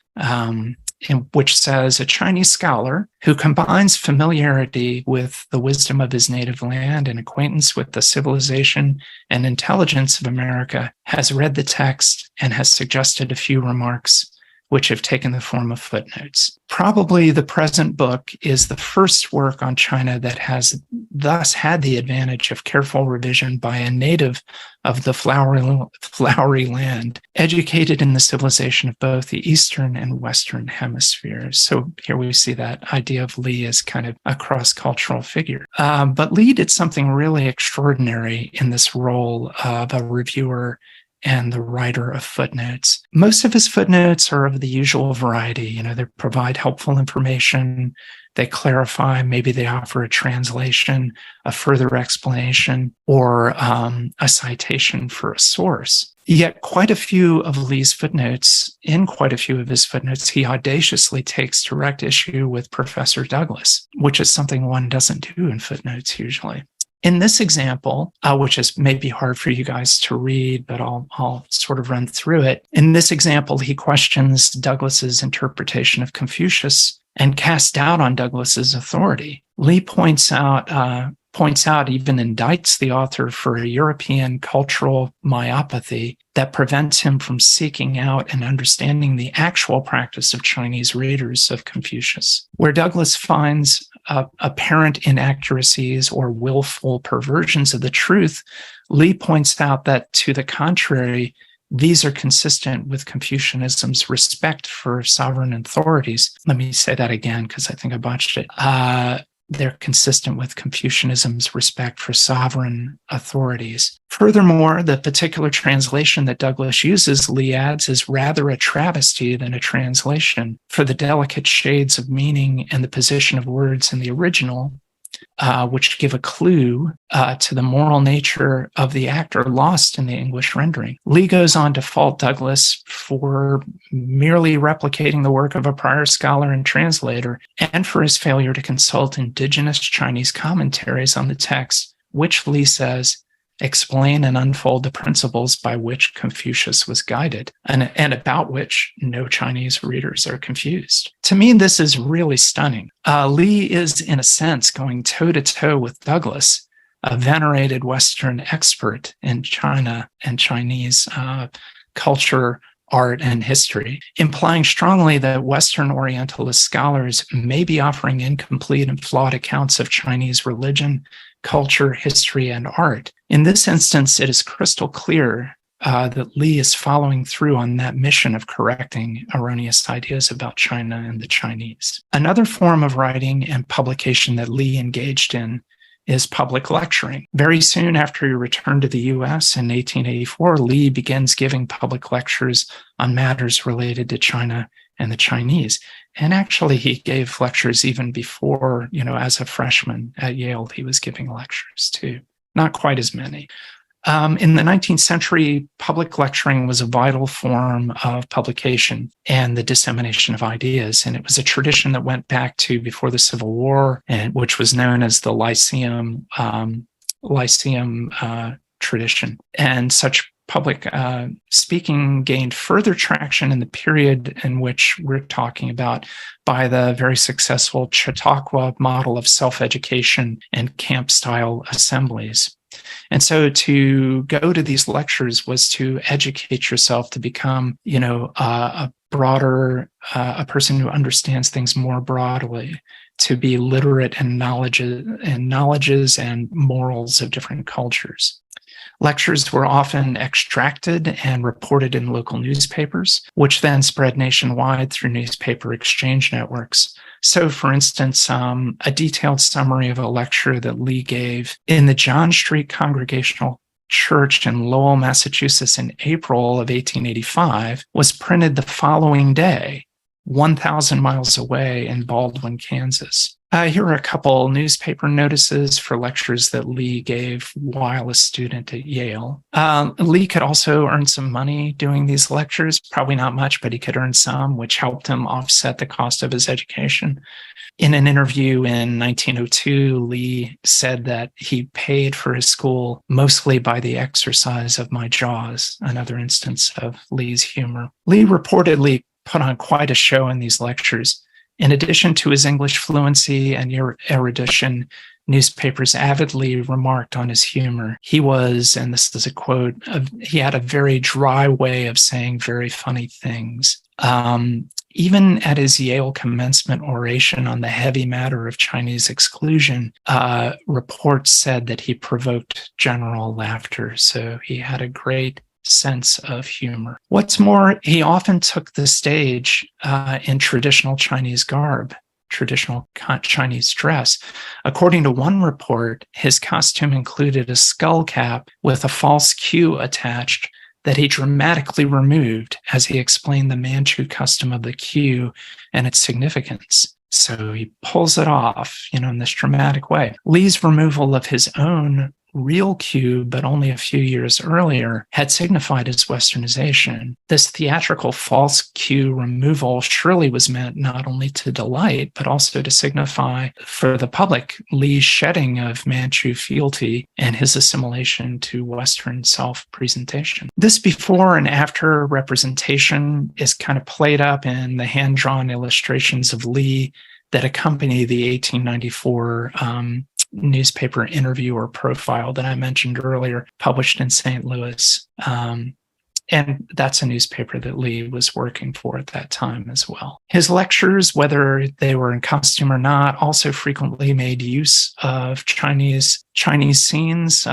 in which says, "A Chinese scholar who combines familiarity with the wisdom of his native land and acquaintance with the civilization and intelligence of America has read the text and has suggested a few remarks which have taken the form of footnotes." Probably the present book is the first work on China that has thus had the advantage of careful revision by a native of the flowery land, educated in the civilization of both the Eastern and Western hemispheres. So here we see that idea of Li as kind of a cross-cultural figure. But Li did something really extraordinary in this role of a reviewer and the writer of footnotes. Most of his footnotes are of the usual variety. They provide helpful information, they clarify, maybe they offer a translation, a further explanation, or a citation for a source. Yet in quite a few of his footnotes, he audaciously takes direct issue with Professor Douglas, which is something one doesn't do in footnotes usually. In this example, which is maybe hard for you guys to read, but I'll sort of run through it. In this example, he questions Douglas's interpretation of Confucius and casts doubt on Douglas's authority. Li points out, even indicts the author for a European cultural myopathy that prevents him from seeking out and understanding the actual practice of Chinese readers of Confucius. Where Douglas finds apparent inaccuracies or willful perversions of the truth, Lee points out that, to the contrary, these are consistent with Confucianism's respect for sovereign authorities. Let me say that again because I think I botched it. They're consistent with Confucianism's respect for sovereign authorities. Furthermore, the particular translation that Douglas uses, Lee adds, is rather a travesty than a translation, for the delicate shades of meaning and the position of words in the original, which give a clue to the moral nature of the act, are lost in the English rendering. Lee goes on to fault Douglas for merely replicating the work of a prior scholar and translator, and for his failure to consult indigenous Chinese commentaries on the text, which, Lee says, explain and unfold the principles by which Confucius was guided, and about which no Chinese readers are confused. To me, this is really stunning. Lee is, in a sense, going toe-to-toe with Douglas, a venerated Western expert in China and Chinese culture, art, and history, implying strongly that Western Orientalist scholars may be offering incomplete and flawed accounts of Chinese religion, culture, history, and art. In this instance, it is crystal clear that Lee is following through on that mission of correcting erroneous ideas about China and the Chinese. Another form of writing and publication that Lee engaged in is public lecturing. Very soon after he returned to the U.S. in 1884, Lee begins giving public lectures on matters related to China and the Chinese. And actually, he gave lectures even before, as a freshman at Yale, he was giving lectures too. Not quite as many. In the 19th century, public lecturing was a vital form of publication and the dissemination of ideas. And it was a tradition that went back to before the Civil War, and which was known as the Lyceum tradition. And such public speaking gained further traction in the period in which we're talking about by the very successful Chautauqua model of self-education and camp-style assemblies. And so to go to these lectures was to educate yourself to become, a person who understands things more broadly, to be literate in knowledges and morals of different cultures. Lectures were often extracted and reported in local newspapers, which then spread nationwide through newspaper exchange networks. So, for instance, a detailed summary of a lecture that Lee gave in the John Street Congregational Church in Lowell, Massachusetts in April of 1885 was printed the following day, 1,000 miles away in Baldwin, Kansas. Here are a couple newspaper notices for lectures that Lee gave while a student at Yale. Lee could also earn some money doing these lectures, probably not much, but he could earn some, which helped him offset the cost of his education. In an interview in 1902, Lee said that he paid for his school mostly by the exercise of my jaws, another instance of Lee's humor. Lee reportedly put on quite a show in these lectures. In addition to his English fluency and erudition, newspapers avidly remarked on his humor. He was, and this is a quote, he had a very dry way of saying very funny things. Even at his Yale commencement oration on the heavy matter of Chinese exclusion, reports said that he provoked general laughter. So he had a great sense of humor. What's more, he often took the stage in traditional Chinese garb, traditional Chinese dress. According to one report, his costume included a skull cap with a false queue attached that he dramatically removed as he explained the Manchu custom of the queue and its significance. So he pulls it off, in this dramatic way. Lee's removal of his own real queue, but only a few years earlier, had signified his westernization. This theatrical false queue removal surely was meant not only to delight, but also to signify for the public Lee's shedding of Manchu fealty and his assimilation to Western self-presentation. This before and after representation is kind of played up in the hand-drawn illustrations of Lee that accompany the 1894 newspaper interview or profile that I mentioned earlier, published in St. Louis And that's a newspaper that Lee was working for at that time as well. His lectures, whether they were in costume or not, also frequently made use of Chinese scenes,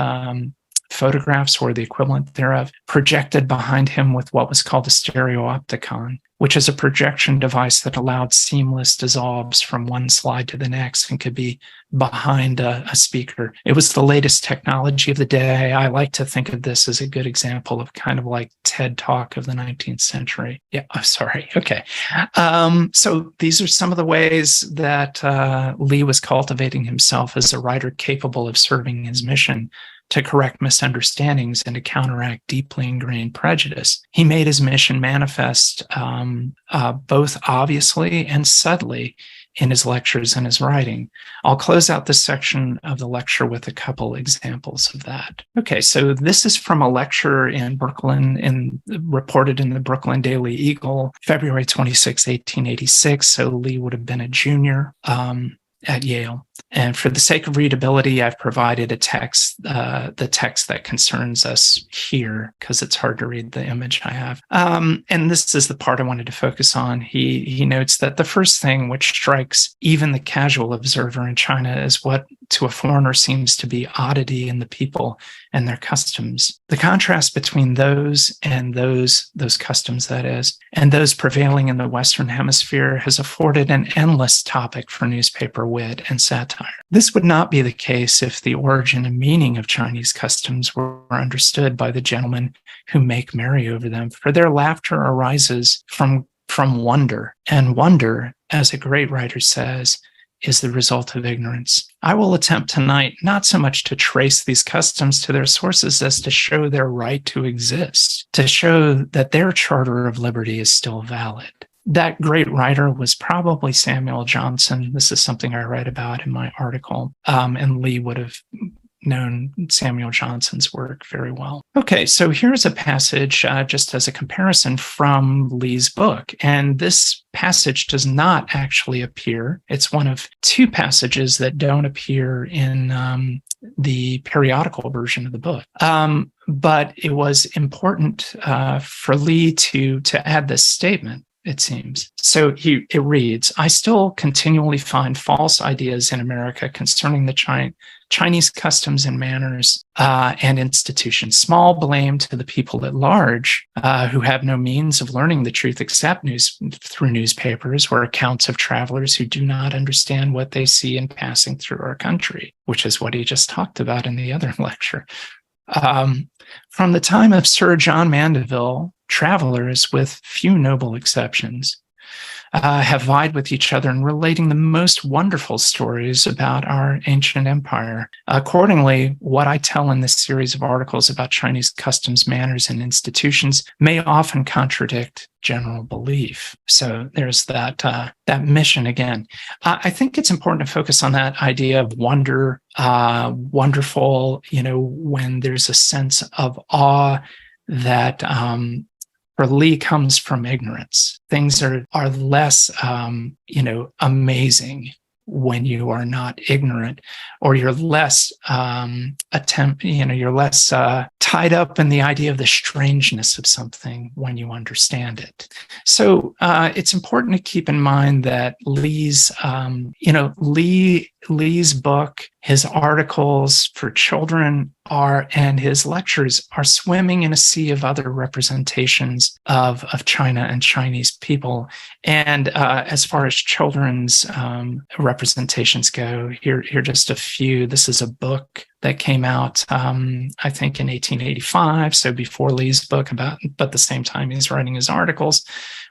photographs or the equivalent thereof, projected behind him with what was called a stereoopticon, which is a projection device that allowed seamless dissolves from one slide to the next and could be behind a speaker. It was the latest technology of the day. I like to think of this as a good example of kind of like TED Talk of the 19th century. Yeah, I'm sorry. Okay. So these are some of the ways that Lee was cultivating himself as a writer capable of serving his mission to correct misunderstandings and to counteract deeply ingrained prejudice. He made his mission manifest both obviously and subtly in his lectures and his writing. I'll close out this section of the lecture with a couple examples of that. Okay, so this is from a lecture in Brooklyn, reported in the Brooklyn Daily Eagle, February 26, 1886. So Lee would have been a junior at Yale. And for the sake of readability, I've provided a text, the text that concerns us here, because it's hard to read the image I have. And this is the part I wanted to focus on. He notes that the first thing which strikes even the casual observer in China is what to a foreigner seems to be oddity in the people and their customs. The contrast between those customs, that is, and those prevailing in the Western Hemisphere has afforded an endless topic for newspaper wit and satire. This would not be the case if the origin and meaning of Chinese customs were understood by the gentlemen who make merry over them, for their laughter arises from wonder, and wonder, as a great writer says, is the result of ignorance. I will attempt tonight not so much to trace these customs to their sources as to show their right to exist, to show that their charter of liberty is still valid. That great writer was probably Samuel Johnson. This is something I write about in my article, and Lee would have known Samuel Johnson's work very well. Okay, so here's a passage just as a comparison from Lee's book. And this passage does not actually appear. It's one of two passages that don't appear in the periodical version of the book. But it was important for Lee to add this statement, it seems. So it reads, I still continually find false ideas in America concerning the Chinese customs and manners and institutions. Small blame to the people at large who have no means of learning the truth except through newspapers or accounts of travelers who do not understand what they see in passing through our country, which is what he just talked about in the other lecture. From the time of Sir John Mandeville, travelers, with few noble exceptions, have vied with each other in relating the most wonderful stories about our ancient empire. Accordingly, what I tell in this series of articles about Chinese customs, manners, and institutions may often contradict general belief. So there's that mission again. I think it's important to focus on that idea of wonder, wonderful, when there's a sense of awe that for Lee comes from ignorance. Things are less, amazing when you are not ignorant, or you're less you're less tied up in the idea of the strangeness of something when you understand it. So it's important to keep in mind that Lee's book, his articles for children and his lectures are swimming in a sea of other representations of China and Chinese people. And as far as children's representations go, here are just a few. This is a book that came out, I think, in 1885, so before Lee's book, but the same time he's writing his articles,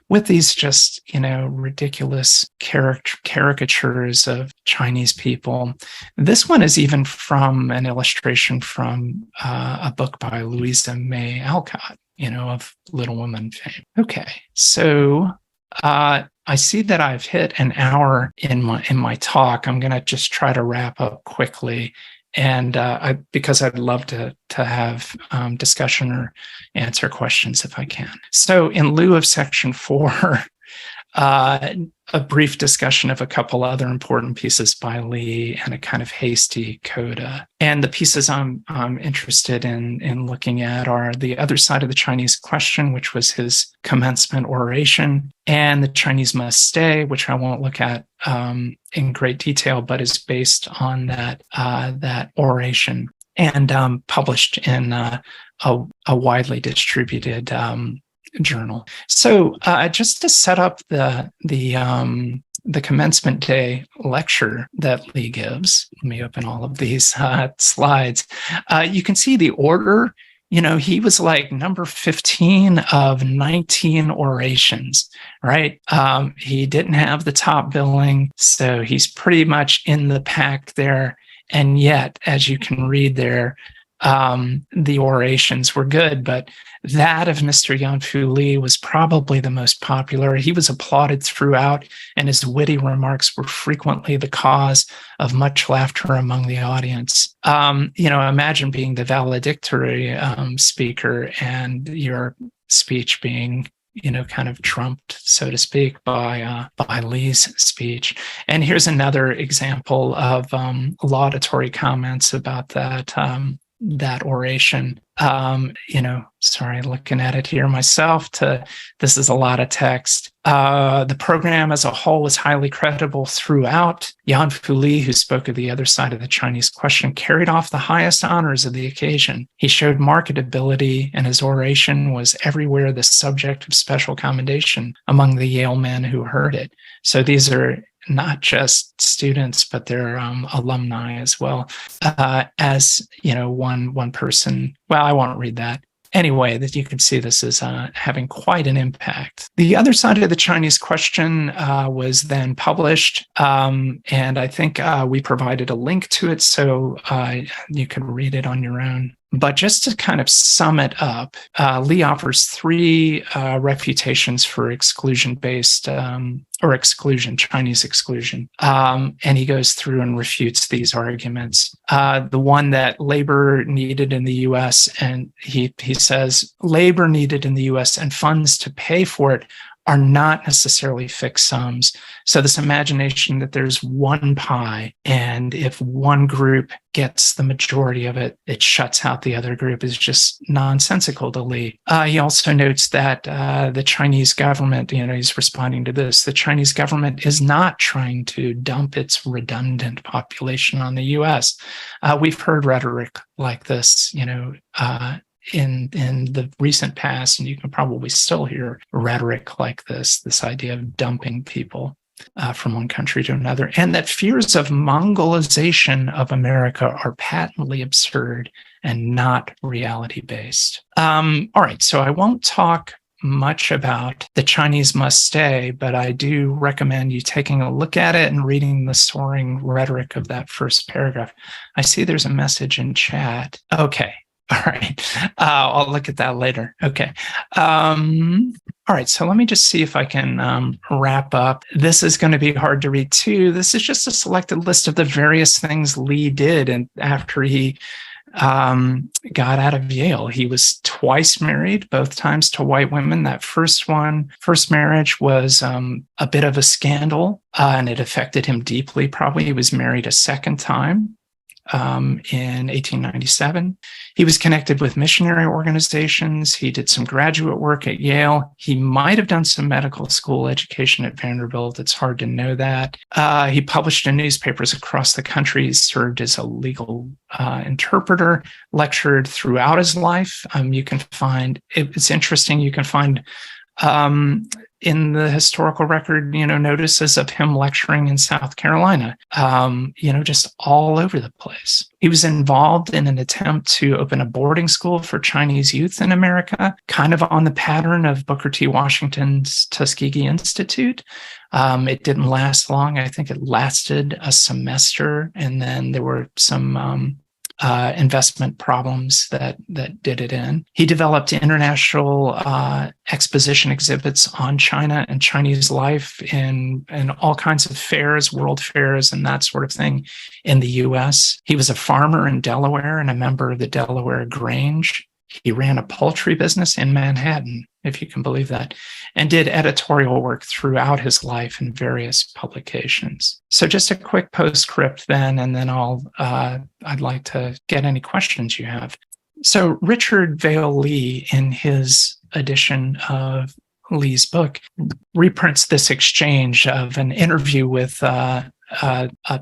with these just, ridiculous caricatures of Chinese people. This one is even from an illustration from a book by Louisa May Alcott, of Little Women fame. Okay, so I see that I've hit an hour in my talk. I'm going to just try to wrap up quickly. And because I'd love to have discussion or answer questions if I can. So in lieu of section 4, a brief discussion of a couple other important pieces by Lee, and a kind of hasty coda. And the pieces I'm interested in looking at are The Other Side of the Chinese Question, which was his commencement oration, and The Chinese Must Stay, which I won't look at in great detail, but is based on that oration, and published in a widely distributed journal. So just to set up the commencement day lecture that Lee gives, let me open all of these slides. You can see the order. He was like number 15 of 19 orations, right? He didn't have the top billing, so he's pretty much in the pack there. And yet, as you can read there, the orations were good, but that of Mr. Yanfu Li was probably the most popular. He was applauded throughout, and his witty remarks were frequently the cause of much laughter among the audience. Imagine being the valedictory speaker and your speech being kind of trumped, so to speak, by Lee's speech. And here's another example of laudatory comments about that oration. Sorry, looking at it here myself, this is a lot of text. The program as a whole was highly credible throughout. Yanfu Li, who spoke of the other side of the Chinese question, carried off the highest honors of the occasion. He showed marked ability, and his oration was everywhere the subject of special commendation among the Yale men who heard it. So these are not just students, but they're alumni as well. As one person. Well, I won't read that. Anyway, that you can see this is having quite an impact. The Other Side of the Chinese Question was then published, and I think we provided a link to it, so you can read it on your own. But just to kind of sum it up, Lee offers three refutations for exclusion-based or exclusion, Chinese exclusion. And he goes through and refutes these arguments. The one that labor needed in the U.S., and he says labor needed in the U.S. and funds to pay for it are not necessarily fixed sums. So this imagination that there's one pie, and if one group gets the majority of it, it shuts out the other group is just nonsensical to Lee. He also notes that the Chinese government, he's responding to this, the Chinese government is not trying to dump its redundant population on the U.S. We've heard rhetoric like this, in the recent past, and you can probably still hear rhetoric like this idea of dumping people from one country to another, and that fears of Mongolization of America are patently absurd and not reality-based. All right, so I won't talk much about The Chinese Must Stay, but I do recommend you taking a look at it and reading the soaring rhetoric of that first paragraph. I see there's a message in chat. Okay. All right. I'll look at that later. Okay. All right. So let me just see if I can wrap up. This is going to be hard to read too. This is just a selected list of the various things Lee did. And after he got out of Yale, he was twice married, both times to white women. That first marriage was a bit of a scandal, and it affected him deeply. Probably he was married a second time. In 1897. He was connected with missionary organizations. He did some graduate work at Yale. He might have done some medical school education at Vanderbilt. It's hard to know that. He published in newspapers across the country. He served as a legal interpreter, lectured throughout his life. You can find, it's interesting, you can find in the historical record, notices of him lecturing in South Carolina, just all over the place. He was involved in an attempt to open a boarding school for Chinese youth in America, kind of on the pattern of Booker T. Washington's Tuskegee Institute. It didn't last long. I think it lasted a semester, and then there were some investment problems that did it in. He developed international exposition exhibits on China and Chinese life in all kinds of fairs, world fairs, and that sort of thing in the U.S. He was a farmer in Delaware and a member of the Delaware Grange. He ran a poultry business in Manhattan, if you can believe that, and did editorial work throughout his life in various publications. So just a quick postscript then, and then I'd like to get any questions you have. So Richard Vale Lee, in his edition of Lee's book, reprints this exchange of an interview with a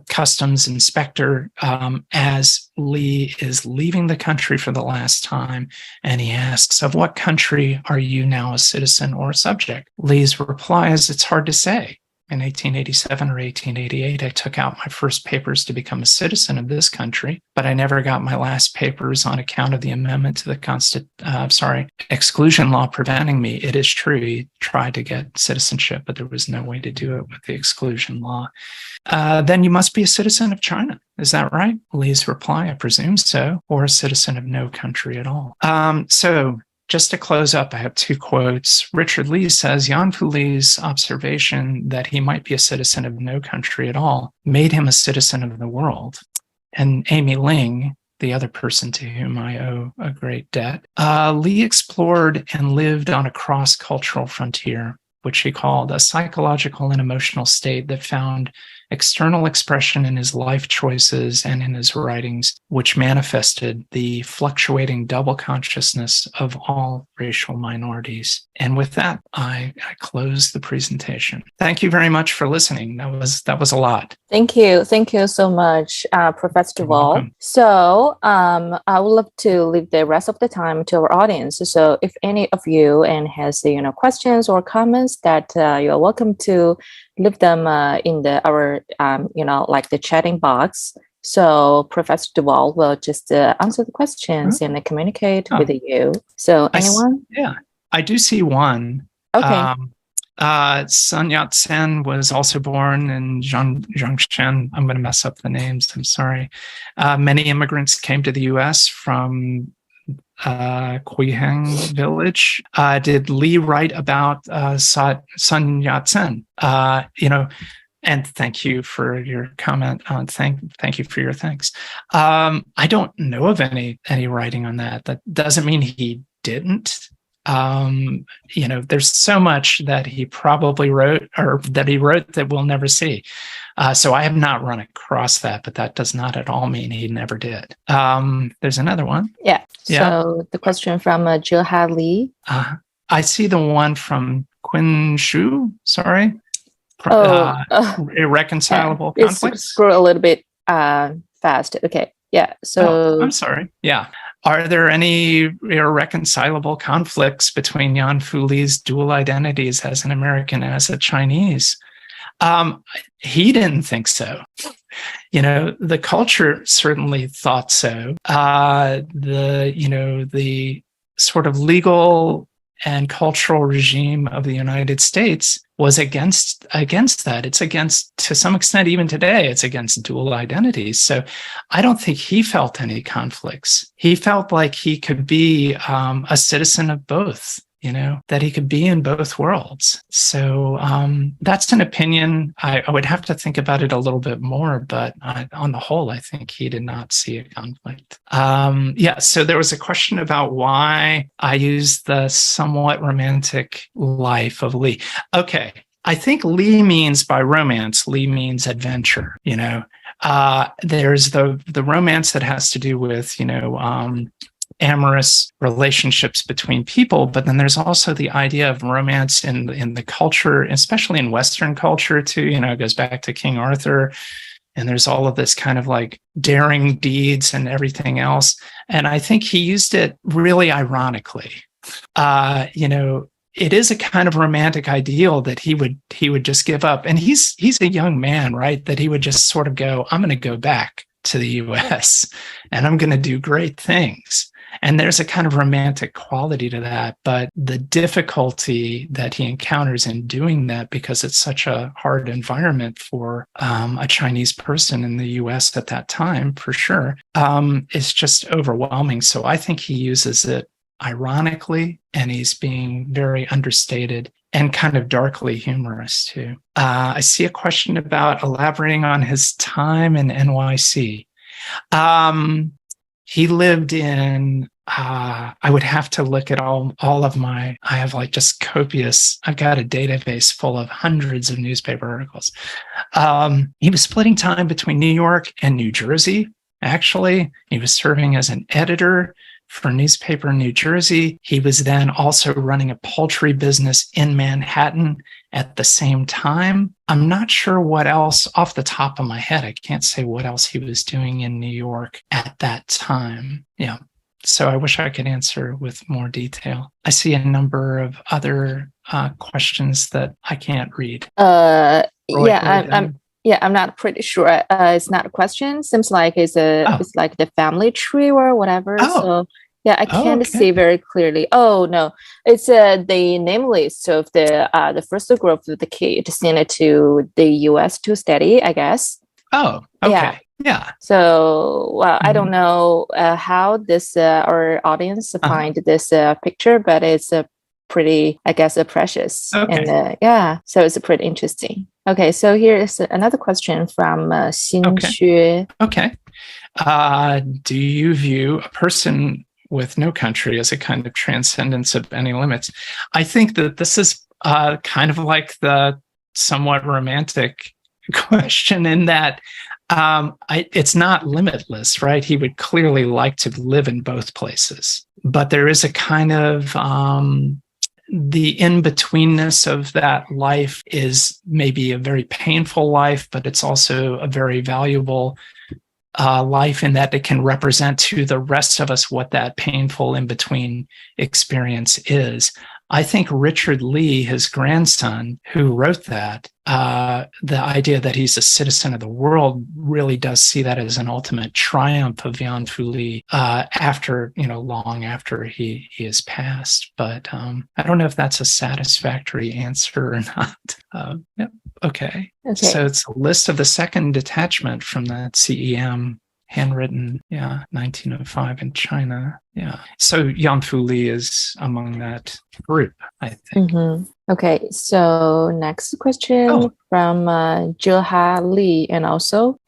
customs inspector as Lee is leaving the country for the last time, and he asks, "Of what country are you now a citizen or a subject?" Lee's reply is, "It's hard to say. In 1887 or 1888, I took out my first papers to become a citizen of this country, but I never got my last papers on account of the amendment to the exclusion law preventing me. It is true, he tried to get citizenship, but there was no way to do it with the exclusion law. Then you must be a citizen of China. Is that right?" Lee's reply, "I presume so, or a citizen of no country at all." So just to close up, I have two quotes. Richard Lee says, Yan-Fu Lee's observation that he might be a citizen of no country at all made him a citizen of the world. And Amy Ling, the other person to whom I owe a great debt, Lee explored and lived on a cross-cultural frontier, which he called a psychological and emotional state that found external expression in his life choices and in his writings, which manifested the fluctuating double consciousness of all racial minorities. And with that, I close the presentation. Thank you very much for listening. That was a lot. Thank you so much, Professor Duvall. So I would love to leave the rest of the time to our audience. So if any of you has questions or comments, that you are welcome to leave them in our the chatting box. So Professor Duvall will just answer the questions and communicate with you. So anyone? I do see one. Okay. Sun Yat-sen was also born in Zhongshan. I'm going to mess up the names. I'm sorry. Many immigrants came to the U.S. from Quihang village. Did Lee write about Sun Yat-sen? And thank you for your comment. Thank you for your thanks. I don't know of any writing on that. That doesn't mean he didn't. There's so much that he probably wrote that we'll never see. So I have not run across that, but that does not at all mean he never did. There's another one. Yeah. So the question from Jill Hadley. I see the one from Quinn Shu. Sorry. Irreconcilable conflicts. Scroll a little bit fast. Okay. Yeah. So I'm sorry. Yeah. Are there any irreconcilable conflicts between Yan-Fu Lee's dual identities as an American and as a Chinese? He didn't think so. The culture certainly thought so. The sort of legal and cultural regime of the United States was against that. It's against, to some extent, even today, it's against dual identities. So I don't think he felt any conflicts. He felt like he could be a citizen of both, that he could be in both worlds. So that's an opinion. I would have to think about it a little bit more, but on the whole, I think he did not see a conflict. So there was a question about why I used the somewhat romantic life of Lee. Okay. I think Lee means, by romance, Lee means adventure. There's the romance that has to do with, amorous relationships between people, but then there's also the idea of romance in the culture, especially in Western culture too. It goes back to King Arthur, and there's all of this kind of like daring deeds and everything else. And I think he used it really ironically. It is a kind of romantic ideal that he would just give up, and he's a young man, right? That he would just sort of go, I'm going to go back to the U.S. and I'm going to do great things. And there's a kind of romantic quality to that, but the difficulty that he encounters in doing that, because it's such a hard environment for a Chinese person in the US at that time, for sure, is just overwhelming. So I think he uses it ironically, and he's being very understated and kind of darkly humorous too. I see a question about elaborating on his time in NYC. He lived in I would have to look at all of I have like just copious, I've got a database full of hundreds of newspaper articles. He was splitting time between New York and New Jersey. Actually, he was serving as an editor for a newspaper in New Jersey. He was then also running a poultry business in Manhattan at the same time. I'm not sure what else off the top of my head. I can't say what else he was doing in New York at that time. Yeah. So I wish I could answer with more detail. I see a number of other questions that I can't read. I'm not pretty sure. It's not a question. Seems like it's like the family tree or whatever. Oh. So yeah, I can't see very clearly. Oh no, it's the name list of the first group of the kids sent to the U.S. to study, I guess. Oh, okay. Yeah. So, well, I don't know how this our audience find this picture, but it's pretty, I guess, precious. Okay. And so it's pretty interesting. Okay, so here's another question from Xin Xue. Okay. Do you view a person with no country as a kind of transcendence of any limits? I think that this is kind of like the somewhat romantic question in that it's not limitless, right? He would clearly like to live in both places, but there is a kind of the in-betweenness of that life is maybe a very painful life, but it's also a very valuable life in that it can represent to the rest of us what that painful in-between experience is. I think Richard Lee, his grandson, who wrote that, the idea that he's a citizen of the world really does see that as an ultimate triumph of Yan Fu Li after, long after he has passed. But I don't know if that's a satisfactory answer or not. Okay. So it's a list of the second detachment from the CEM. Handwritten, 1905 in China. Yeah. So Yan Fu Li is among that group, I think. Mm-hmm. Okay. So next question from Zheha Li, and also.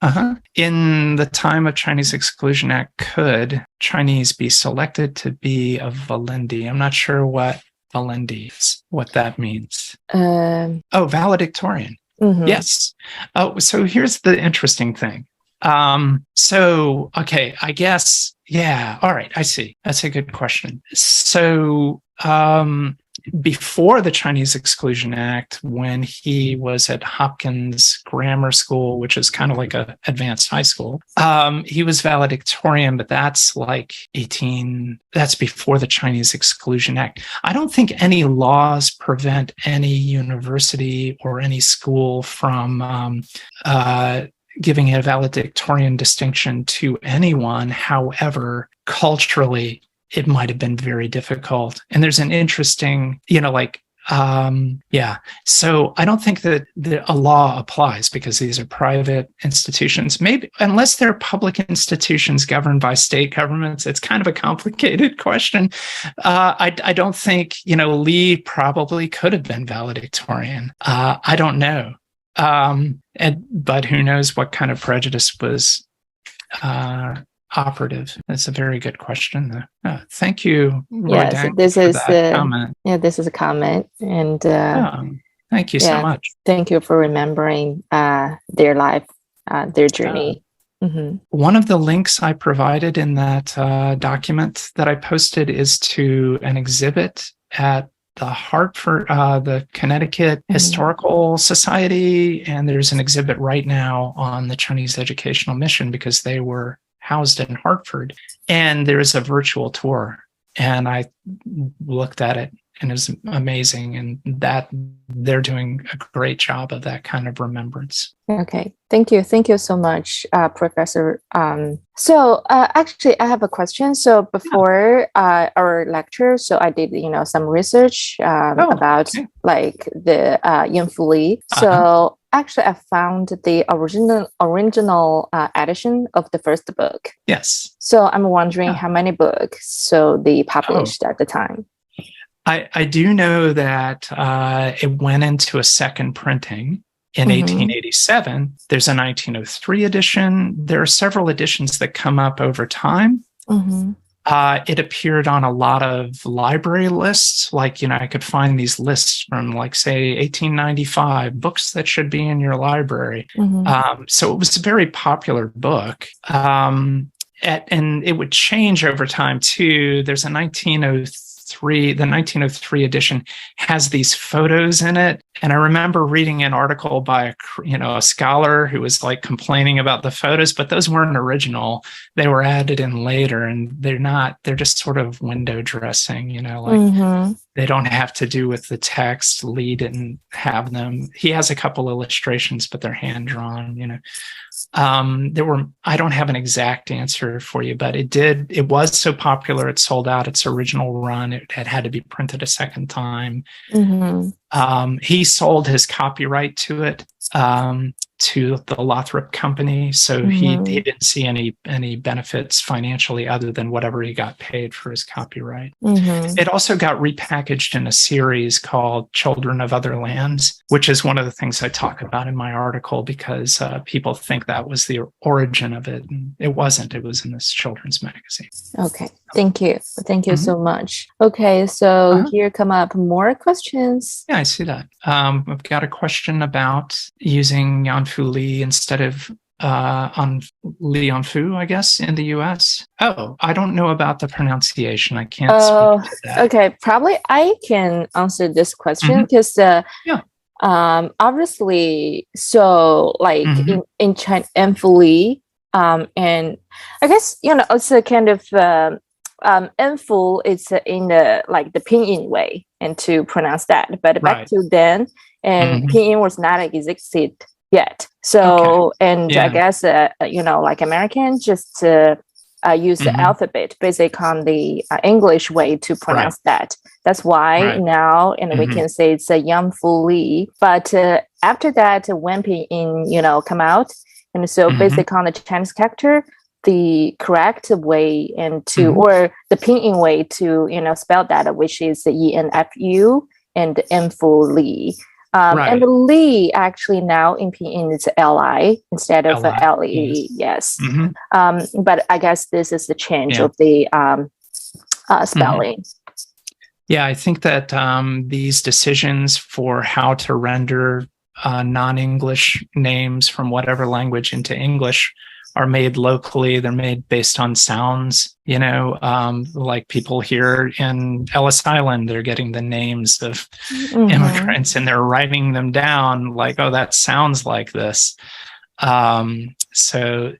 In the time of Chinese Exclusion Act, could Chinese be selected to be a Valendi? I'm not sure what Valendi is, what that means. Valedictorian. Mm-hmm. Yes. Oh, so here's the interesting thing. I guess, all right, I see. That's a good question. So, before the Chinese Exclusion Act, when he was at Hopkins Grammar School, which is kind of like a advanced high school, he was valedictorian, but that's like that's before the Chinese Exclusion Act. I don't think any laws prevent any university or any school from, giving a valedictorian distinction to anyone. However, culturally, it might have been very difficult. And there's an interesting, So I don't think that a law applies because these are private institutions. Maybe unless they're public institutions governed by state governments, it's kind of a complicated question. I don't think, Lee probably could have been valedictorian. I don't know. But who knows what kind of prejudice was operative? That's a very good question, though. Thank you, Roy Dang, this is comment. This is a comment, and thank you so much. Thank you for remembering their life, their journey. One of the links I provided in that document that I posted is to an exhibit at the Hartford, the Connecticut Historical Society, and there's an exhibit right now on the Chinese Educational Mission because they were housed in Hartford, and there is a virtual tour, and I looked at it, and it was amazing, and that they're doing a great job of that kind of remembrance. Okay, thank you so much, Professor. So actually, I have a question. So before our lecture, so I did some research about like the Yan Fu Li. So actually, I found the original edition of the first book. Yes. So I'm wondering how many books so they published at the time. I do know that it went into a second printing in 1887. There's a 1903 edition. There are several editions that come up over time. It appeared on a lot of library lists. Like, I could find these lists from, like, say, 1895, books that should be in your library. So it was a very popular book. And it would change over time, too. There's a 1903 edition has these photos in it. And I remember reading an article by a scholar who was like complaining about the photos, but those weren't original. They were added in later, and they're just sort of window dressing, they don't have to do with the text. Lee didn't have them. He has a couple illustrations, but they're hand drawn, I don't have an exact answer for you, but it was so popular, it sold out its original run. It had to be printed a second time. He sold his copyright to it, to the Lothrop Company. So he didn't see any benefits financially other than whatever he got paid for his copyright. It also got repackaged in a series called Children of Other Lands, which is one of the things I talk about in my article, because people think that was the origin of it. And it wasn't. It was in this children's magazine. Okay. Thank you. Thank you so much. Okay. So here come up more questions. Yeah, I see that. I've got a question about using Yanfu Li instead of Li Yanfu, I guess, in the US. Oh, I don't know about the pronunciation. I can't speak to that. Okay. Probably I can answer this question because obviously, so like in China, Yanfu Li, and I guess, it's a kind of Yanfu, it's in the like the pinyin way, and to pronounce that. But back to then, and pinyin was not existed yet. So, I guess, like Americans just use the alphabet based on the English way to pronounce that. That's why now, and we can say it's a Yanfu Li. But after that, when pinyin, come out, and so based on the Chinese character, the correct way or the pinyin way to, spell that, which is ENFU and Yanfu Li. And the Li actually now in pinyin is Li instead of Le. Yes. But I guess this is the change of the spelling. Yeah, I think that these decisions for how to render non-English names from whatever language into English are made locally. They're made based on sounds, like people here in Ellis Island, they're getting the names of immigrants and they're writing them down like, oh, that sounds like this. So,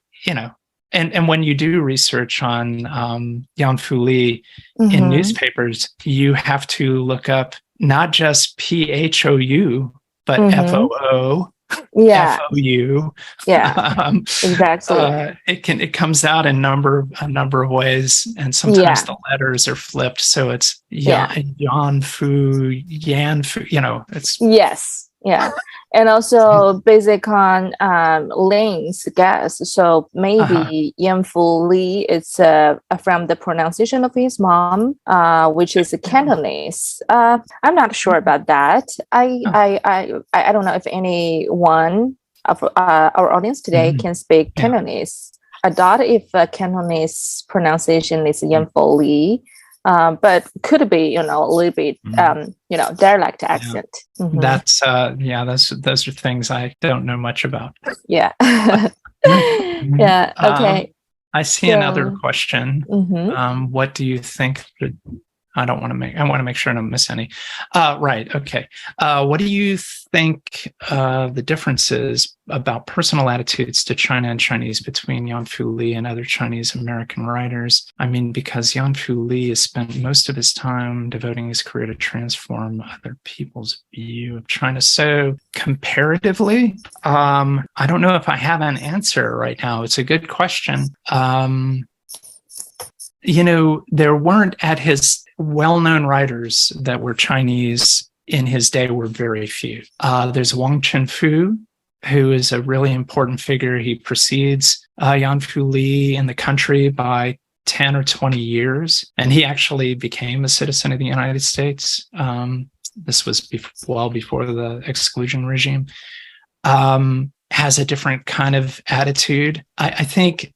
and when you do research on Yanfu Li in newspapers, you have to look up not just PHOU, but FOO. FOU. Exactly. It comes out in a number of ways, and sometimes the letters are flipped, so it's Yanfu. It's and also based on Lane's guess, so maybe Yanfu Li is from the pronunciation of his mom, which is Cantonese. I'm not sure about that. I don't know if anyone of our audience today can speak Cantonese. I doubt if Cantonese pronunciation is Yanfu Li. But could be, a little bit, dialect accent. That's, those are things I don't know much about. Yeah. Okay. I see another question. What do you think I want to make sure I don't miss any. Right. Okay. What do you think the difference is about personal attitudes to China and Chinese between Yanfu Li and other Chinese American writers? I mean, because Yanfu Li has spent most of his time devoting his career to transform other people's view of China. So comparatively, I don't know if I have an answer right now. It's a good question. There weren't at his well-known writers that were Chinese in his day were very few. There's Wang Chenfu, who is a really important figure. He precedes Yanfu Li in the country by 10 or 20 years, and he actually became a citizen of the United States. This was well before the exclusion regime. Has a different kind of attitude. I think,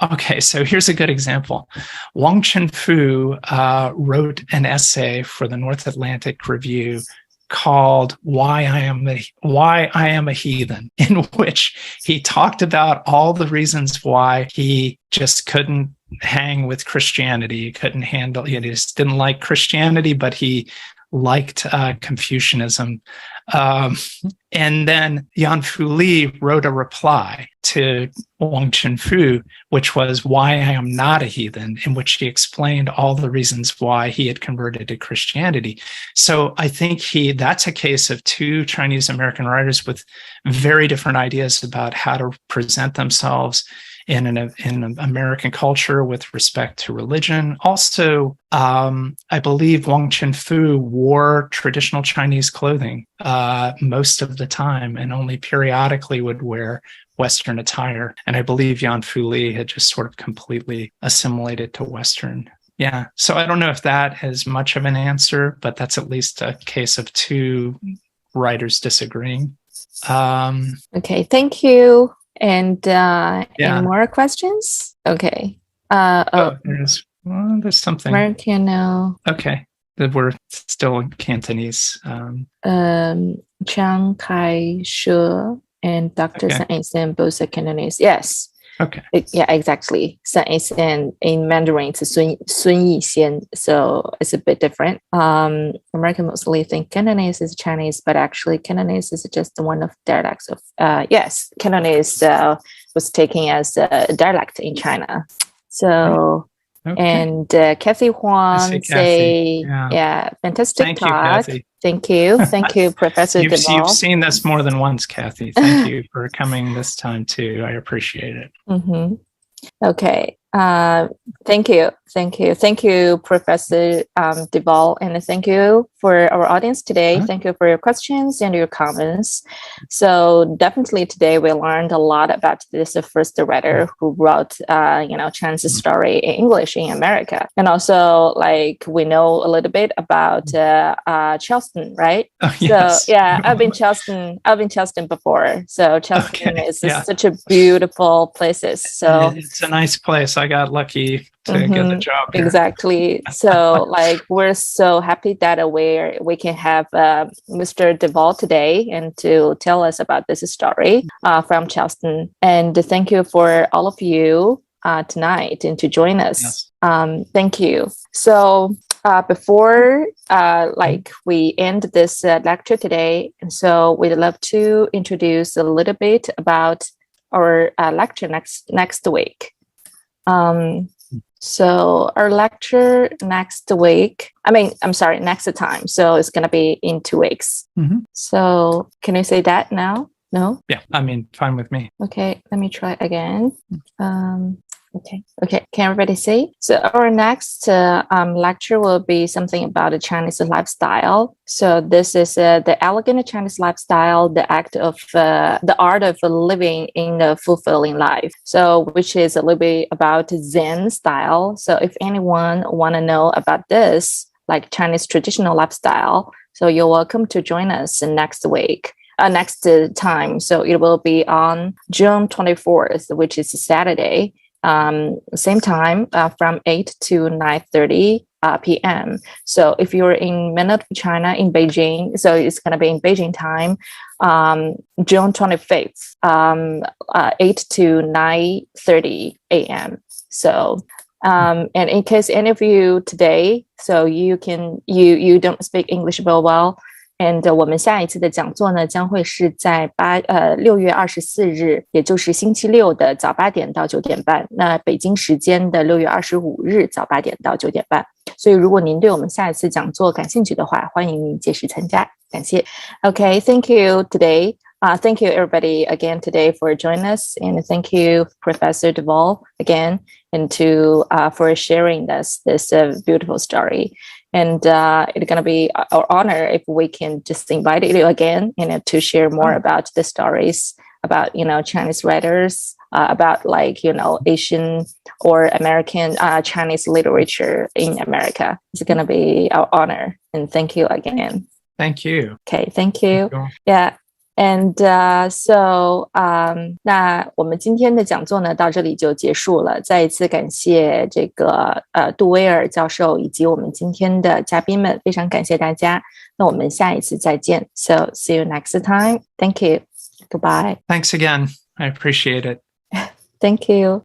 Okay, so here's a good example. Wang Chunfu wrote an essay for the North Atlantic Review called Why I Am a Heathen, in which he talked about all the reasons why he just couldn't hang with Christianity. He couldn't handle, he just didn't like Christianity, but he liked Confucianism. And then Yanfu Li wrote a reply to Wang Chunfu, which was Why I Am Not a Heathen, in which he explained all the reasons why he had converted to Christianity. So I think that's a case of two Chinese American writers with very different ideas about how to present themselves in an American culture with respect to religion. Also, I believe Wang Chunfu wore traditional Chinese clothing most of the time and only periodically would wear Western attire. And I believe Yanfu Li had just sort of completely assimilated to Western. Yeah. So I don't know if that is much of an answer, but that's at least a case of two writers disagreeing. Okay. Thank you. And any more questions? Okay. There's something. American. Okay. We're still in Cantonese. Chiang Kai-shek and Dr. Sun Yat-sen both are Cantonese. Yes. Okay. Yeah, exactly. Sun Yat-sen in Mandarin it's Sun Yixien, so it's a bit different. American mostly think Cantonese is Chinese, but actually Cantonese is just one of dialects of yes, Cantonese was taken as a dialect in China. So and Kathy Huang say fantastic Thank talk. You, Thank you, Professor Duvall. You've seen this more than once, Kathy. Thank you for coming this time too. I appreciate it. Mm-hmm. Okay. Thank you, Professor Duvall, and thank you for our audience today. Thank you for your questions and your comments. So definitely today we learned a lot about this first writer who wrote, Chan's story in English in America, and also like we know a little bit about Charleston, right? Oh, yes. So yeah, I've been Charleston before. So Charleston is such a beautiful place. So it's a nice place. I got lucky to get the job here. Exactly. So like we're so happy that we can have Mr. Duvall today and to tell us about this story from Charleston. And thank you for all of you tonight and to join us. Yes. Thank you. So before we end this lecture today, and so we'd love to introduce a little bit about our lecture next week. So our lecture next time. So it's going to be in 2 weeks. Mm-hmm. So can you say that now? No? Yeah, I mean, fine with me. Okay, let me try again. Okay. Can everybody see? So our next lecture will be something about a Chinese lifestyle. So this is the elegant Chinese lifestyle, the art of living in a fulfilling life. So which is a little bit about Zen style. So if anyone want to know about this, like Chinese traditional lifestyle, so you're welcome to join us next week. Next time. So it will be on June 24th, which is a Saturday. Same time from 8 to 9:30 p.m. So if you're in mainland China in Beijing, so it's going to be in Beijing time, June 25th, 8 to 9:30 a.m. So and in case any of you today, so you don't speak English very well. And 我们下一次的讲座呢，将会是在6月24日，也就是星期六的早8点到9点半。那北京时间的6月25日早8点到9点半。所以，如果您对我们下一次讲座感兴趣的话，欢迎您届时参加。感谢。Okay, thank you today. Thank you everybody again today for joining us, and thank you Professor Duvall again, and for sharing this beautiful story. And it's going to be our honor if we can just invite you again, to share more about the stories about, Chinese writers, about Asian or American Chinese literature in America. It's going to be our honor. And thank you again. Thank you. Okay. Thank you. Yeah. And那我们今天的讲座呢到这里就结束了。再一次感谢这个杜威尔教授以及我们今天的嘉宾们，非常感谢大家。那我们下一次再见。So see you next time. Thank you. Goodbye. Thanks again. I appreciate it. Thank you.